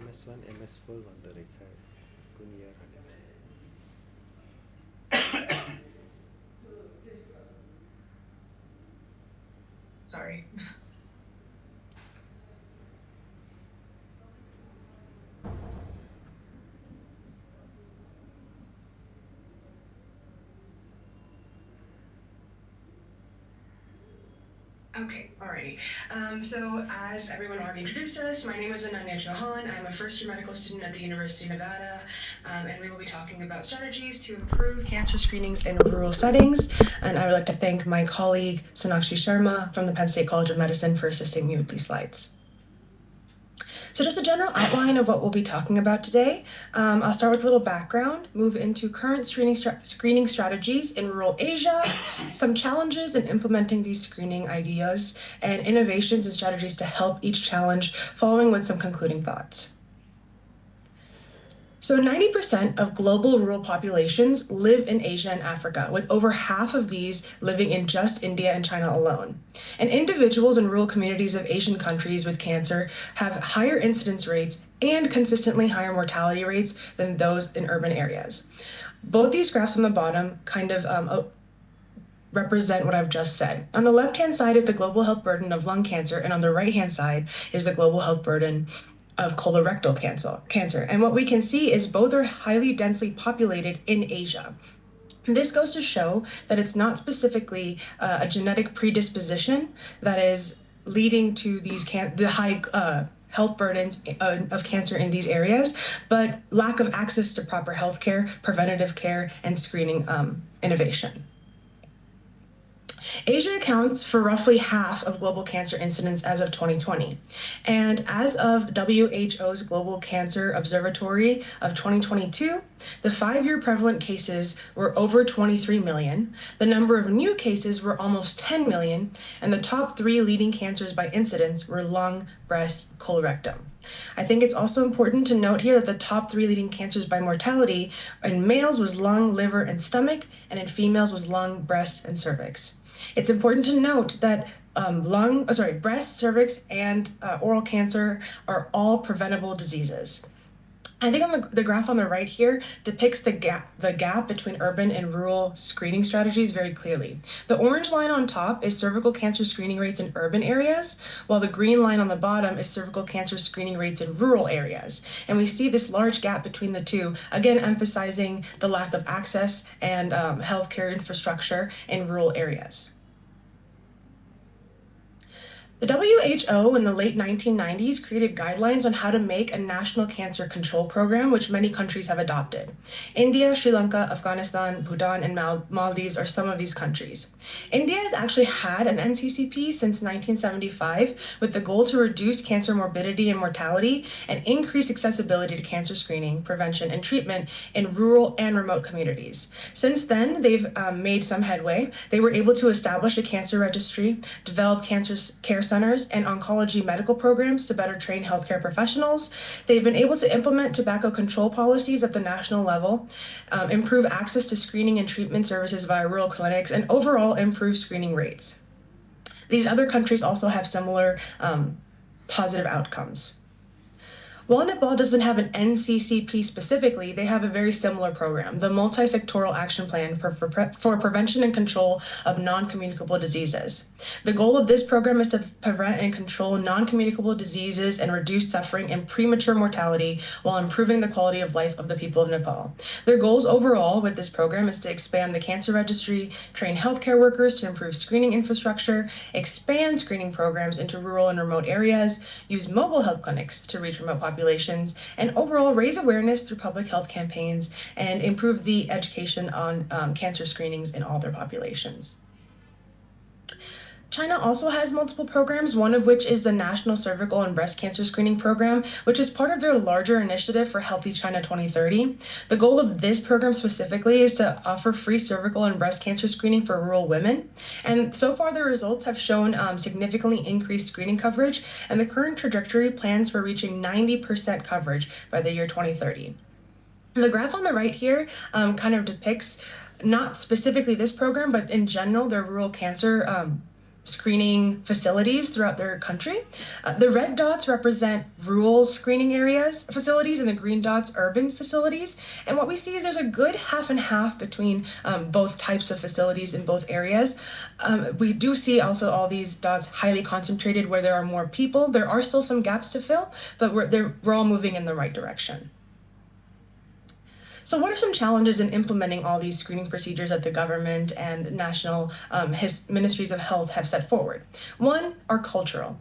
MS1, MS4 भन्दो रहेछ कुन year भनेर Sorry. Okay, alrighty. So as everyone already introduced us, my name is Ananya Chauhan. I'm a first-year medical student at the University of Nevada, and we will be talking about strategies to improve cancer screenings in rural settings. And I would like to thank my colleague Sonakshi Sharma from the Penn State College of Medicine for assisting me with these slides. So just a general outline of what we'll be talking about today. I'll start with a little background, move into current screening strategies in rural Asia, some challenges in implementing these screening ideas, and innovations and strategies to help each challenge, following with some concluding thoughts. So 90% of global rural populations live in Asia and Africa, with over half of these living in just India and China alone. And individuals in rural communities of Asian countries with cancer have higher incidence rates and consistently higher mortality rates than those in urban areas. Both these graphs on the bottom kind of represent what I've just said. On the left-hand side is the global health burden of lung cancer, and on the right-hand side is the global health burden of colorectal cancer. And what we can see is both are highly densely populated in Asia. And this goes to show that it's not specifically a genetic predisposition that is leading to these the high health burdens of cancer in these areas, but lack of access to proper health care, preventative care, and screening innovation. Asia accounts for roughly half of global cancer incidence as of 2020. And as of WHO's Global Cancer Observatory of 2022, the 5-year prevalent cases were over 23 million, the number of new cases were almost 10 million, and the top 3 leading cancers by incidence were lung, breast, colorectal. I think it's also important to note here that the top 3 leading cancers by mortality in males was lung, liver, and stomach, and in females was lung, breast, and cervix. It's important to note that breast, cervix, and oral cancer are all preventable diseases. I think on the graph on the right here depicts the gap between urban and rural screening strategies very clearly. The orange line on top is cervical cancer screening rates in urban areas, while the green line on the bottom is cervical cancer screening rates in rural areas. And we see this large gap between the two, again emphasizing the lack of access and healthcare infrastructure in rural areas. The WHO in the late 1990s created guidelines on how to make a national cancer control program, which many countries have adopted. India, Sri Lanka, Afghanistan, Bhutan, and Maldives are some of these countries. India has actually had an NCCP since 1975 with the goal to reduce cancer morbidity and mortality and increase accessibility to cancer screening, prevention, and treatment in rural and remote communities. Since then, they've made some headway. They were able to establish a cancer registry, develop cancer care centers and oncology medical programs to better train healthcare professionals. They've been able to implement tobacco control policies at the national level, improve access to screening and treatment services via rural clinics, and overall improve screening rates. These other countries also have similar positive outcomes. While Nepal doesn't have an NCCP specifically, they have a very similar program, the Multi-Sectoral Action Plan for Prevention and Control of Non-Communicable Diseases. The goal of this program is to prevent and control non-communicable diseases and reduce suffering and premature mortality while improving the quality of life of the people of Nepal. Their goals overall with this program is to expand the cancer registry, train healthcare workers to improve screening infrastructure, expand screening programs into rural and remote areas, use mobile health clinics to reach remote populations, and overall raise awareness through public health campaigns and improve the education on cancer screenings in all their populations. China also has multiple programs, one of which is the National Cervical and Breast Cancer Screening Program, which is part of their larger initiative for Healthy China 2030. The goal of this program specifically is to offer free cervical and breast cancer screening for rural women. And so far, the results have shown significantly increased screening coverage, and the current trajectory plans for reaching 90% coverage by the year 2030. The graph on the right here kind of depicts not specifically this program, but in general, their rural cancer screening facilities throughout their country. The red dots represent rural screening areas, facilities, and the green dots urban facilities. And what we see is there's a good half and half between both types of facilities in both areas. We do see also all these dots highly concentrated where there are more people. There are still some gaps to fill, but we're all moving in the right direction. So what are some challenges in implementing all these screening procedures that the government and national ministries of health have set forward? One are cultural.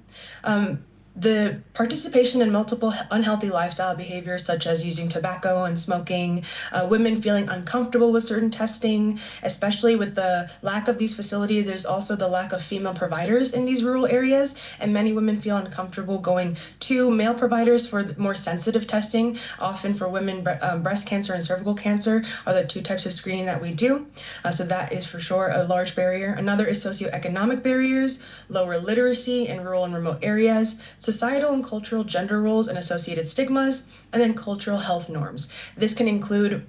The participation in multiple unhealthy lifestyle behaviors such as using tobacco and smoking, women feeling uncomfortable with certain testing, especially with the lack of these facilities, there's also the lack of female providers in these rural areas, and many women feel uncomfortable going to male providers for more sensitive testing. Often for women, breast cancer and cervical cancer are the two types of screening that we do, so that is for sure a large barrier. Another is socioeconomic barriers, lower literacy in rural and remote areas, societal and cultural gender roles and associated stigmas, and then cultural health norms. This can include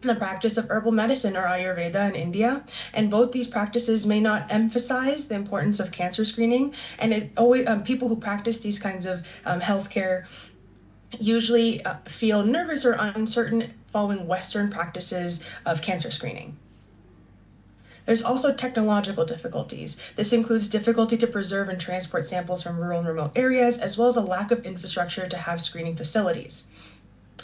the practice of herbal medicine or Ayurveda in India, and both these practices may not emphasize the importance of cancer screening, and it always people who practice these kinds of healthcare usually feel nervous or uncertain following Western practices of cancer screening. There's also technological difficulties. This includes difficulty to preserve and transport samples from rural and remote areas, as well as a lack of infrastructure to have screening facilities.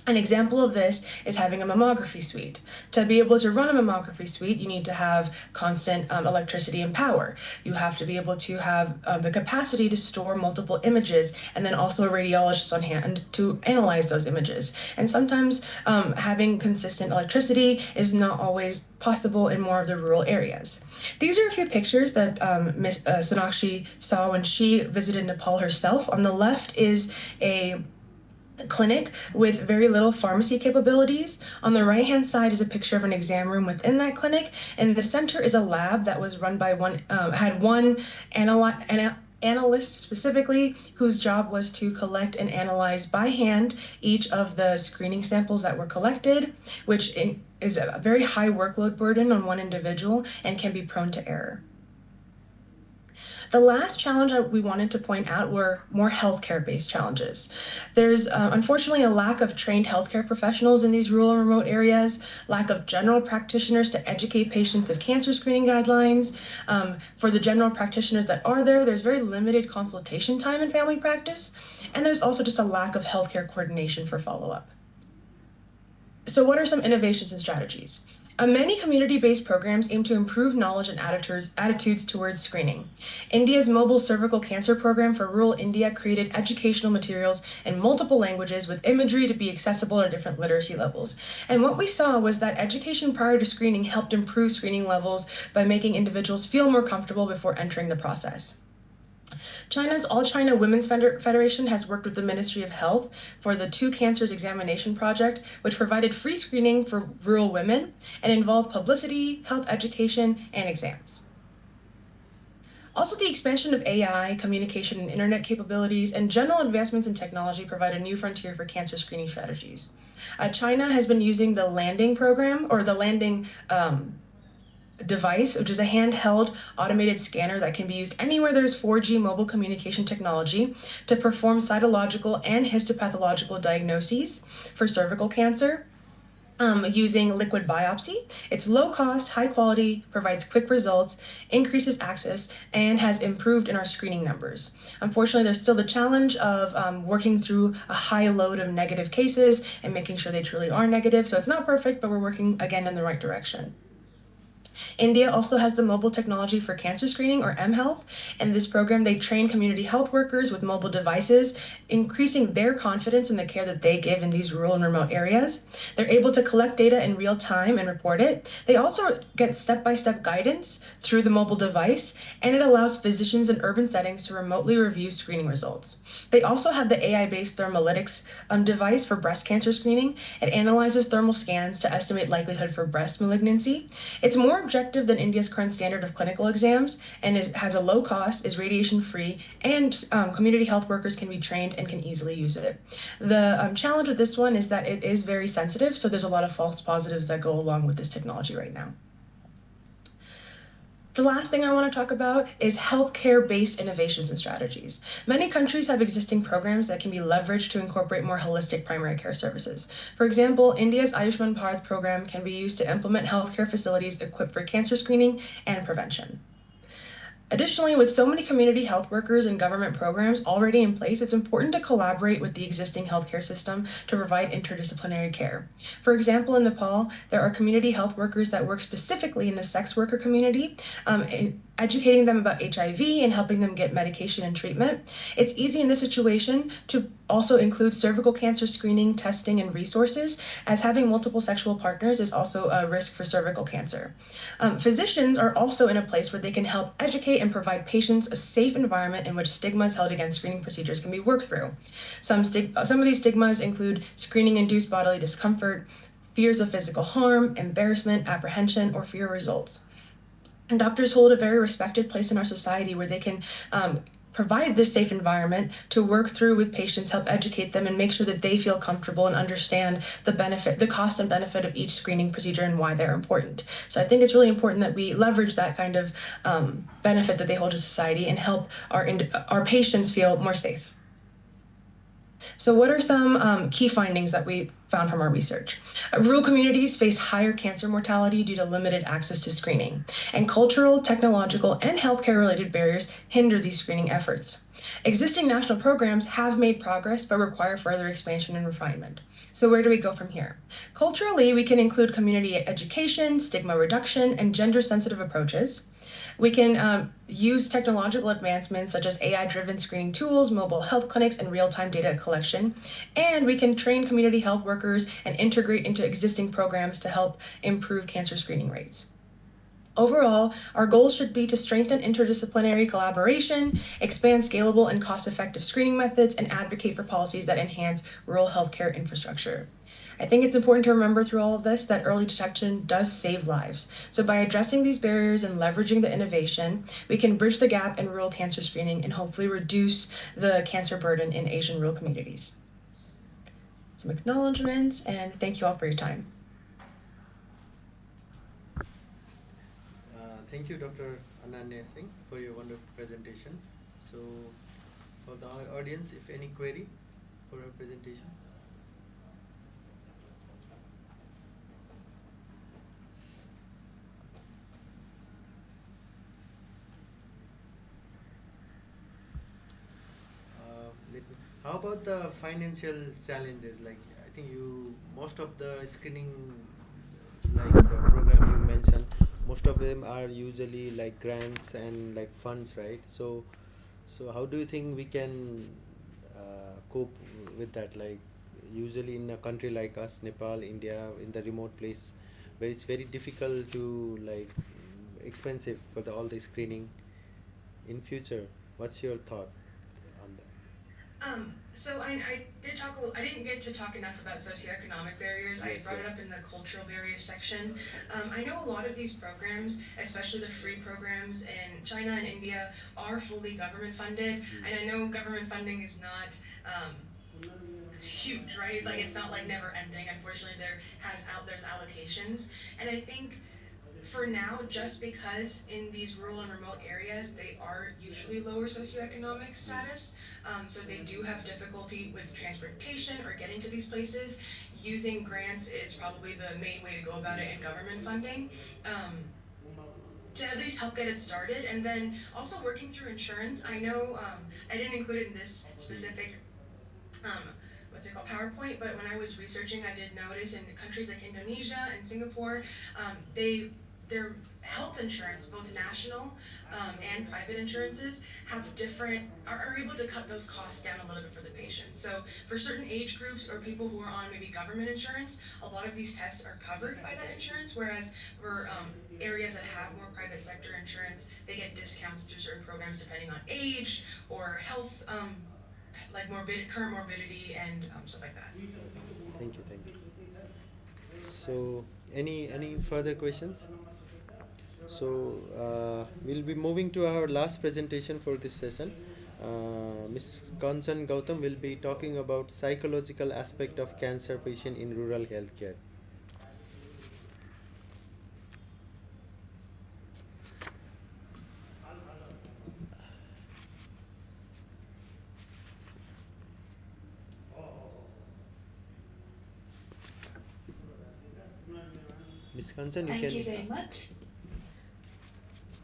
An example of this is having a mammography suite. To be able to run a mammography suite, you need to have constant electricity and power. You have to be able to have the capacity to store multiple images, and then also a radiologist on hand to analyze those images. And sometimes having consistent electricity is not always possible in more of the rural areas. These are a few pictures that Ms. Sonakshi saw when she visited Nepal herself. On the left is a clinic with very little pharmacy capabilities. On the right-hand side is a picture of an exam room within that clinic, and the center is a lab that was run by had one analyst specifically, whose job was to collect and analyze by hand each of the screening samples that were collected, which is a very high workload burden on one individual and can be prone to error. The last challenge that we wanted to point out were more healthcare-based challenges. There's unfortunately a lack of trained healthcare professionals in these rural and remote areas, lack of general practitioners to educate patients of cancer screening guidelines. For the general practitioners that are there, there's very limited consultation time in family practice, and there's also just a lack of healthcare coordination for follow-up. So what are some innovations and strategies? Many community-based programs aim to improve knowledge and attitudes towards screening. India's mobile cervical cancer program for rural India created educational materials in multiple languages with imagery to be accessible at different literacy levels. And what we saw was that education prior to screening helped improve screening levels by making individuals feel more comfortable before entering the process. China's All China Women's Federation has worked with the Ministry of Health for the Two Cancers Examination Project, which provided free screening for rural women and involved publicity, health education, and exams. Also, the expansion of AI, communication and internet capabilities, and general advancements in technology provide a new frontier for cancer screening strategies. China has been using the landing program, or the landing device, which is a handheld automated scanner that can be used anywhere there's 4G mobile communication technology, to perform cytological and histopathological diagnoses for cervical cancer using liquid biopsy. It's low cost, high quality, provides quick results, increases access, and has improved in our screening numbers. Unfortunately, there's still the challenge of working through a high load of negative cases and making sure they truly are negative. So it's not perfect, but we're working again in the right direction. India also has the Mobile Technology for Cancer Screening, or mHealth. In this program, they train community health workers with mobile devices, increasing their confidence in the care that they give in these rural and remote areas. They're able to collect data in real time and report it. They also get step-by-step guidance through the mobile device, and it allows physicians in urban settings to remotely review screening results. They also have the AI-based thermalytics device for breast cancer screening. It analyzes thermal scans to estimate likelihood for breast malignancy. It's more objective than India's current standard of clinical exams, and has a low cost, is radiation free, and community health workers can be trained and can easily use it. The challenge with this one is that it is very sensitive, so there's a lot of false positives that go along with this technology right now. The last thing I want to talk about is healthcare-based innovations and strategies. Many countries have existing programs that can be leveraged to incorporate more holistic primary care services. For example, India's Ayushman Bharat program can be used to implement healthcare facilities equipped for cancer screening and prevention. Additionally, with so many community health workers and government programs already in place, it's important to collaborate with the existing healthcare system to provide interdisciplinary care. For example, in Nepal, there are community health workers that work specifically in the sex worker community, educating them about HIV and helping them get medication and treatment. It's easy in this situation to also include cervical cancer screening, testing, and resources, as having multiple sexual partners is also a risk for cervical cancer. Physicians are also in a place where they can help educate and provide patients a safe environment in which stigmas held against screening procedures can be worked through. Some of these stigmas include screening-induced bodily discomfort, fears of physical harm, embarrassment, apprehension, or fear of results. And doctors hold a very respected place in our society where they can provide this safe environment to work through with patients, help educate them, and make sure that they feel comfortable and understand the cost and benefit of each screening procedure and why they're important. So I think it's really important that we leverage that kind of benefit that they hold to society and help our patients feel more safe. So what are some key findings that we found from our research? Rural communities face higher cancer mortality due to limited access to screening, and cultural, technological, and healthcare-related barriers hinder these screening efforts. Existing national programs have made progress but require further expansion and refinement. So where do we go from here? Culturally, we can include community education, stigma reduction, and gender-sensitive approaches. We can use technological advancements such as AI-driven screening tools, mobile health clinics, and real-time data collection. And we can train community health workers and integrate into existing programs to help improve cancer screening rates. Overall, our goals should be to strengthen interdisciplinary collaboration, expand scalable and cost-effective screening methods, and advocate for policies that enhance rural healthcare infrastructure. I think it's important to remember through all of this that early detection does save lives. So by addressing these barriers and leveraging the innovation, we can bridge the gap in rural cancer screening and hopefully reduce the cancer burden in Asian rural communities. Some acknowledgements, and thank you all for your time. Thank you, Dr. Ananya Singh, for your wonderful presentation. So, for the audience, if any query for your presentation? How about the financial challenges? Like, I think most of the screening program them are usually like grants and like funds, right? So how do you think we can cope with that? Like usually in a country like us, Nepal, India, in the remote place, where it's very difficult to like expensive for all the screening. In future, what's your thought on that? So I did talk. I didn't get to talk enough about socioeconomic barriers. Yes, I brought it yes. up in the cultural barriers section. I know a lot of these programs, especially the free programs in China and India, are fully government funded, and I know government funding is not. It's huge, right? Like it's not like never ending. Unfortunately, there's allocations, and I think for now, just because in these rural and remote areas, they are usually lower socioeconomic status, so they do have difficulty with transportation or getting to these places, using grants is probably the main way to go about it, and government funding. To at least help get it started, and then also working through insurance. I know I didn't include it in this specific um, what's it called, PowerPoint, but when I was researching, I did notice in countries like Indonesia and Singapore, their health insurance, both national and private insurances, are able to cut those costs down a little bit for the patient. So for certain age groups or people who are on maybe government insurance, a lot of these tests are covered by that insurance, whereas for areas that have more private sector insurance, they get discounts through certain programs depending on age or health, like current morbidity and stuff like that. Thank you, thank you. So any further questions? So we'll be moving to our last presentation for this session. Ms. Kanchan Gautam will be talking about psychological aspect of cancer patient in rural healthcare. Ms. Kanchan, you can. Thank you very much.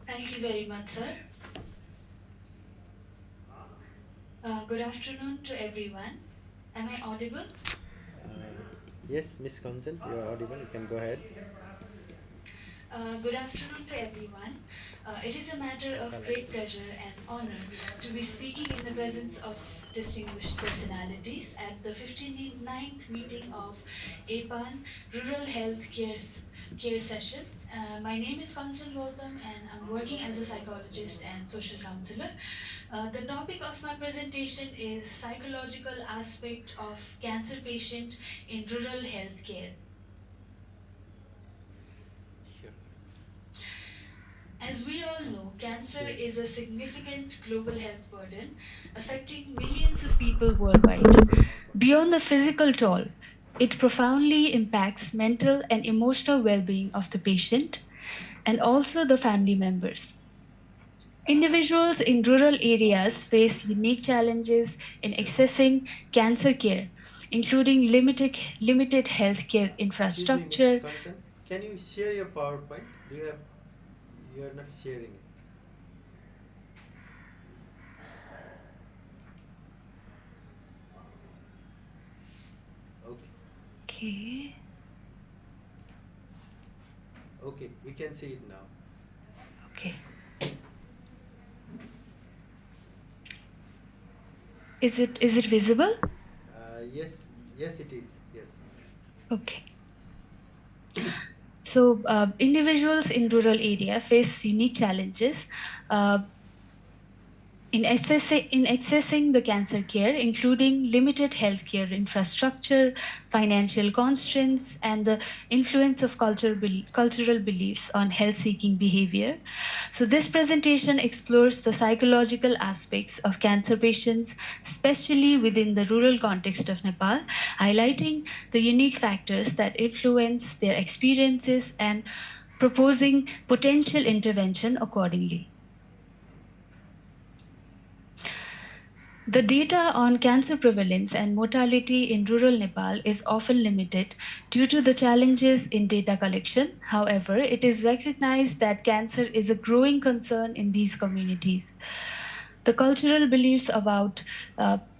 Thank you very much, sir. Good afternoon to everyone. Am I audible? Yes, Ms. Kanchan, you are audible. You can go ahead. Good afternoon to everyone. It is a matter of great pleasure and honor to be speaking in the presence of distinguished personalities at the 59th meeting of APAN Rural Health Care Session. My name is Kanchan Gautam and I'm working as a psychologist and social counselor. The topic of my presentation is psychological aspect of cancer patient in rural health care. As we all know, cancer is a significant global health burden affecting millions of people worldwide. Beyond the physical toll, it profoundly impacts mental and emotional well-being of the patient and also the family members. Individuals in rural areas face unique challenges in accessing cancer care, including limited healthcare infrastructure. Excuse me, Ms. Kanchan, can you share your PowerPoint? You are not sharing it. Okay. Okay, we can see it now. Okay. Is it visible? Yes, it is. Yes. Okay. So individuals in rural area face unique challenges in accessing the cancer care, including limited healthcare infrastructure, financial constraints, and the influence of cultural beliefs on health-seeking behavior. So this presentation explores the psychological aspects of cancer patients, especially within the rural context of Nepal, highlighting the unique factors that influence their experiences and proposing potential intervention accordingly. The data on cancer prevalence and mortality in rural Nepal is often limited due to the challenges in data collection. However, it is recognized that cancer is a growing concern in these communities. The cultural beliefs about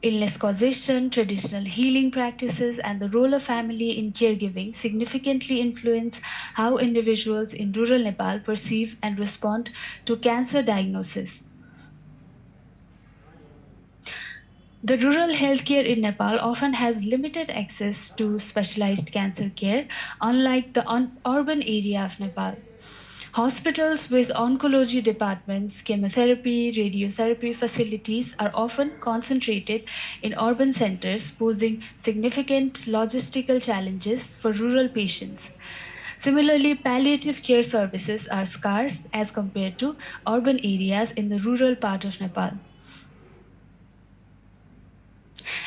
illness causation, traditional healing practices, and the role of family in caregiving significantly influence how individuals in rural Nepal perceive and respond to cancer diagnosis. The rural healthcare in Nepal often has limited access to specialized cancer care, unlike the urban area of Nepal. Hospitals with oncology departments, chemotherapy, radiotherapy facilities are often concentrated in urban centers, posing significant logistical challenges for rural patients. Similarly, palliative care services are scarce as compared to urban areas in the rural part of Nepal.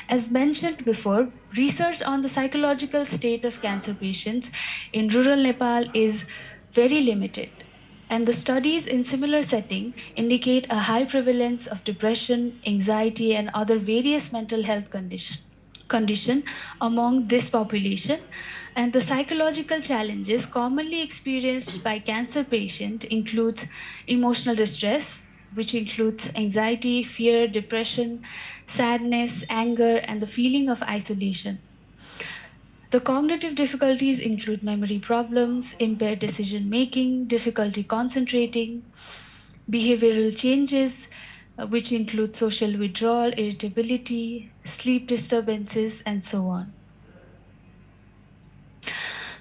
As mentioned before, research on the psychological state of cancer patients in rural Nepal is very limited, and the studies in similar setting indicate a high prevalence of depression, anxiety, and other various mental health condition among this population. And the psychological challenges commonly experienced by cancer patients includes emotional distress, which includes anxiety, fear, depression, sadness, anger, and the feeling of isolation. The cognitive difficulties include memory problems, impaired decision making, difficulty concentrating, behavioral changes, which include social withdrawal, irritability, sleep disturbances, and so on.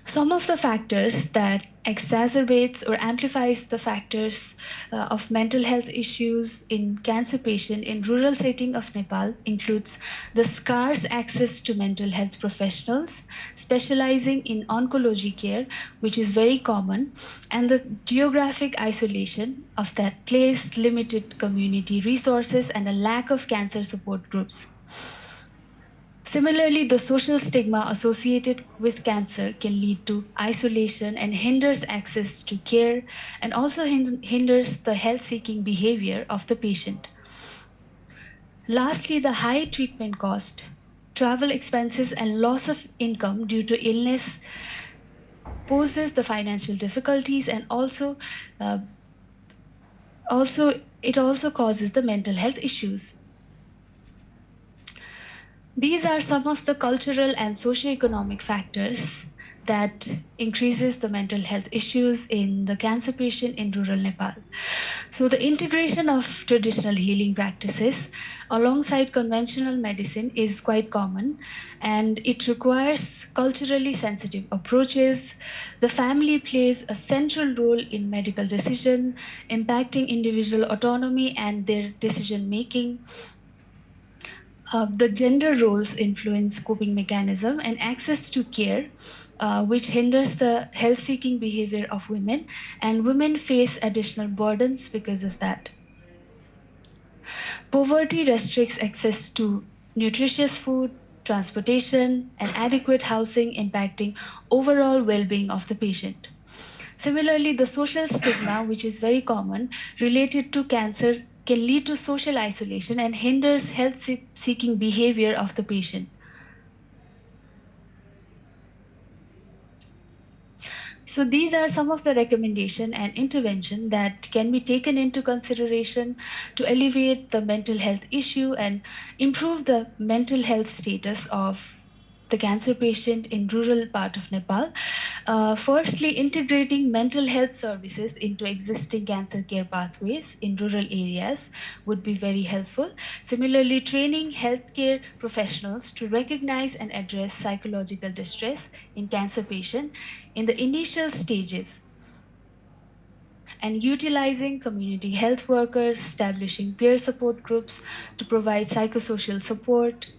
Some of the factors that exacerbates or amplifies the factors of mental health issues in cancer patient in rural setting of Nepal includes the scarce access to mental health professionals specializing in oncology care, which is very common, and the geographic isolation of that place, limited community resources, and a lack of cancer support groups. Similarly, the social stigma associated with cancer can lead to isolation and hinders access to care, and also hinders the health-seeking behavior of the patient. Lastly, the high treatment cost, travel expenses, and loss of income due to illness poses the financial difficulties, and it also causes the mental health issues. These are some of the cultural and socioeconomic factors that increases the mental health issues in the cancer patient in rural Nepal. So the integration of traditional healing practices alongside conventional medicine is quite common, and it requires culturally sensitive approaches. The family plays a central role in medical decision, impacting individual autonomy and their decision making. The gender roles influence coping mechanism and access to care, which hinders the health-seeking behavior of women, and women face additional burdens because of that. Poverty restricts access to nutritious food, transportation, and adequate housing, impacting overall well-being of the patient. Similarly, the social stigma, which is very common, related to cancer can lead to social isolation and hinders health-seeking behavior of the patient. So these are some of the recommendation and intervention that can be taken into consideration to alleviate the mental health issue and improve the mental health status of the cancer patient in rural part of Nepal. Firstly, integrating mental health services into existing cancer care pathways in rural areas would be very helpful. Similarly, training healthcare professionals to recognize and address psychological distress in cancer patient in the initial stages, and utilizing community health workers, establishing peer support groups to provide psychosocial support,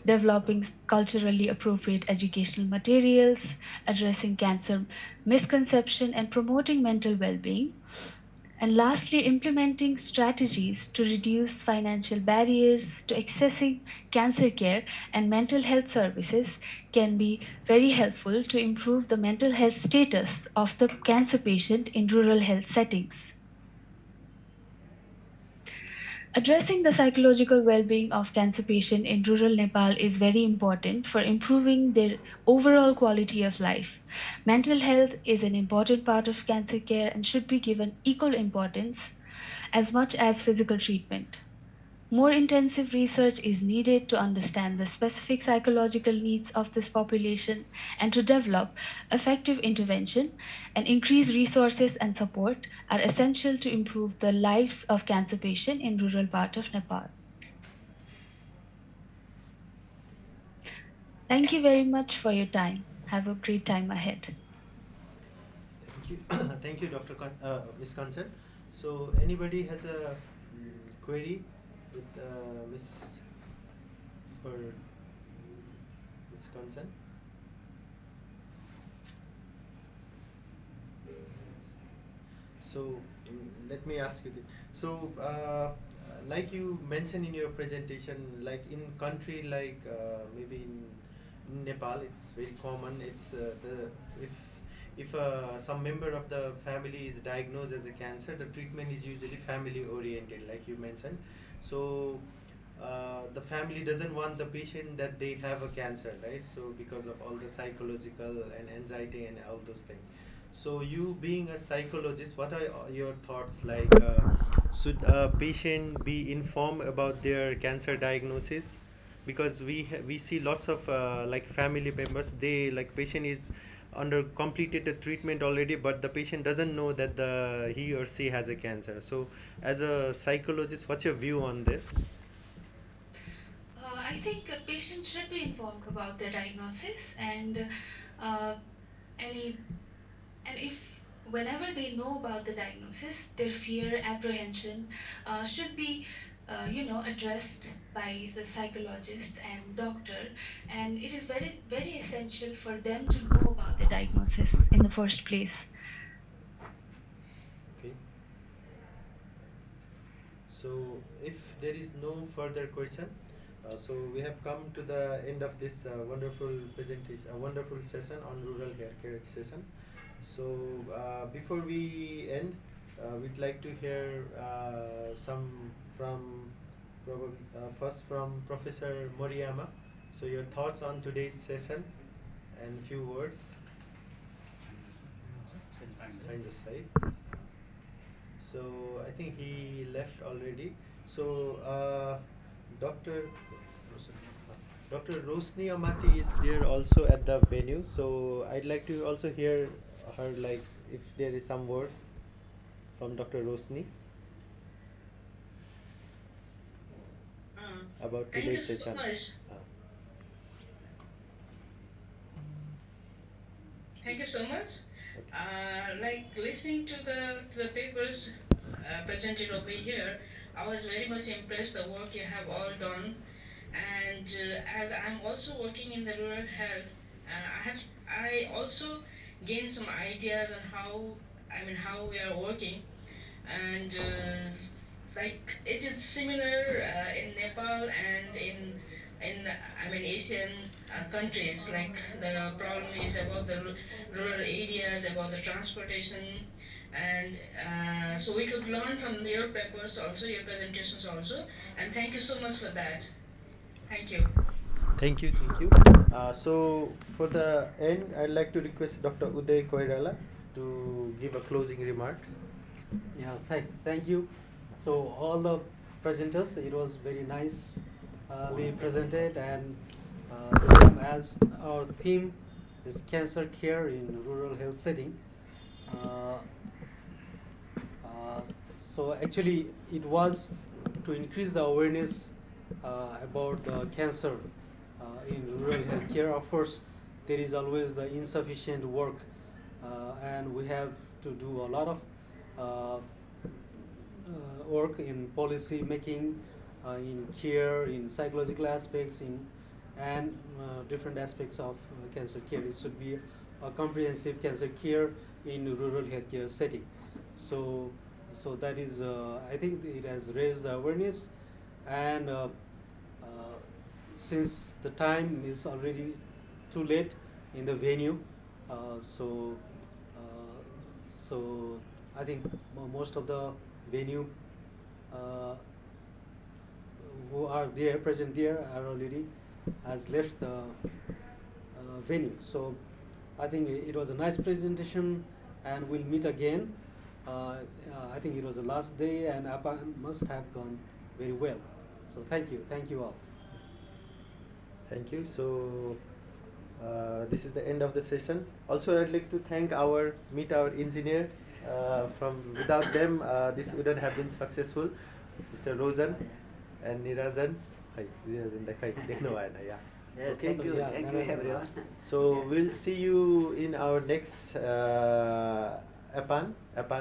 developing culturally appropriate educational materials, addressing cancer misconception, and promoting mental well-being. And lastly, implementing strategies to reduce financial barriers to accessing cancer care and mental health services can be very helpful to improve the mental health status of the cancer patient in rural health settings. Addressing the psychological well-being of cancer patients in rural Nepal is very important for improving their overall quality of life. Mental health is an important part of cancer care and should be given equal importance as much as physical treatment. More intensive research is needed to understand the specific psychological needs of this population and to develop effective intervention, and increased resources and support are essential to improve the lives of cancer patients in rural part of Nepal. Thank you very much for your time. Have a great time ahead. Thank you, thank you, Ms. Kanchan. So, anybody has a query with Ms. or Ms. Kanchan? So, let me ask you this. So, like you mentioned in your presentation, like in country like maybe in Nepal, it's very common. It's the if some member of the family is diagnosed as a cancer, the treatment is usually family oriented, like you mentioned. So the family doesn't want the patient that they have a cancer, right? So because of all the psychological and anxiety and all those things. So you being a psychologist, what are your thoughts? Like, should a patient be informed about their cancer diagnosis? Because we see lots of like family members, they like patient is under completed the treatment already, but the patient doesn't know that he or she has a cancer. So as a psychologist, what's your view on this? I think a patient should be informed about their diagnosis, and uh, any and if whenever they know about the diagnosis, their fear, apprehension should be addressed by the psychologist and doctor, and it is very essential for them to know about the diagnosis in the first place. Okay. So if there is no further question, so we have come to the end of this wonderful presentation, wonderful session on rural healthcare session. So before we end, we'd like to hear some from probably first from Professor Moriyama. So your thoughts on today's session and few words. Find the side. So I think he left already. So Dr. Dr. Rosni Amati is there also at the venue. So I'd like to also hear her, like if there is some words from Dr. Rosni about Thank you today's so session. much. Thank you so much. Like listening to the papers presented over here, I was very much impressed the work you have all done. And as I'm also working in the rural health, I also gained some ideas on how we are working, and like it is similar in Nepal and in Asian countries. Like the problem is about the rural areas, about the transportation, and so we could learn from your papers also, your presentations also. And thank you so much for that. Thank you. Thank you, thank you. So for the end, I'd like to request Dr. Uday Koirala to give a closing remarks. Yeah, thank you. So all the presenters, it was very nice presented, and as our theme is cancer care in rural health setting. Uh, so actually, it was to increase the awareness about the cancer in rural healthcare. Of course, there is always the insufficient work, and we have to do a lot of work in policy making, in care, in psychological aspects, in and different aspects of cancer care. It should be a comprehensive cancer care in rural healthcare setting. So that is, I think it has raised the awareness, and since the time is already too late in the venue, so so I think most of the venue who are there, present there, are already has left the venue. So I think it was a nice presentation, and we'll meet again. I think it was the last day, and APAN must have gone very well. So thank you all. Thank you. So this is the end of the session. Also, I'd like to thank our engineer. Without them, this wouldn't have been successful. Mr. Rosen and Niranjan. Hi, Niranjan, देख्नु भएन, yeah. Yeah, Okay. thank you everyone. So we'll see you in our next APAN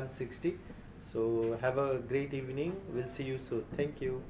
60. So have a great evening. We'll see you soon. Thank you.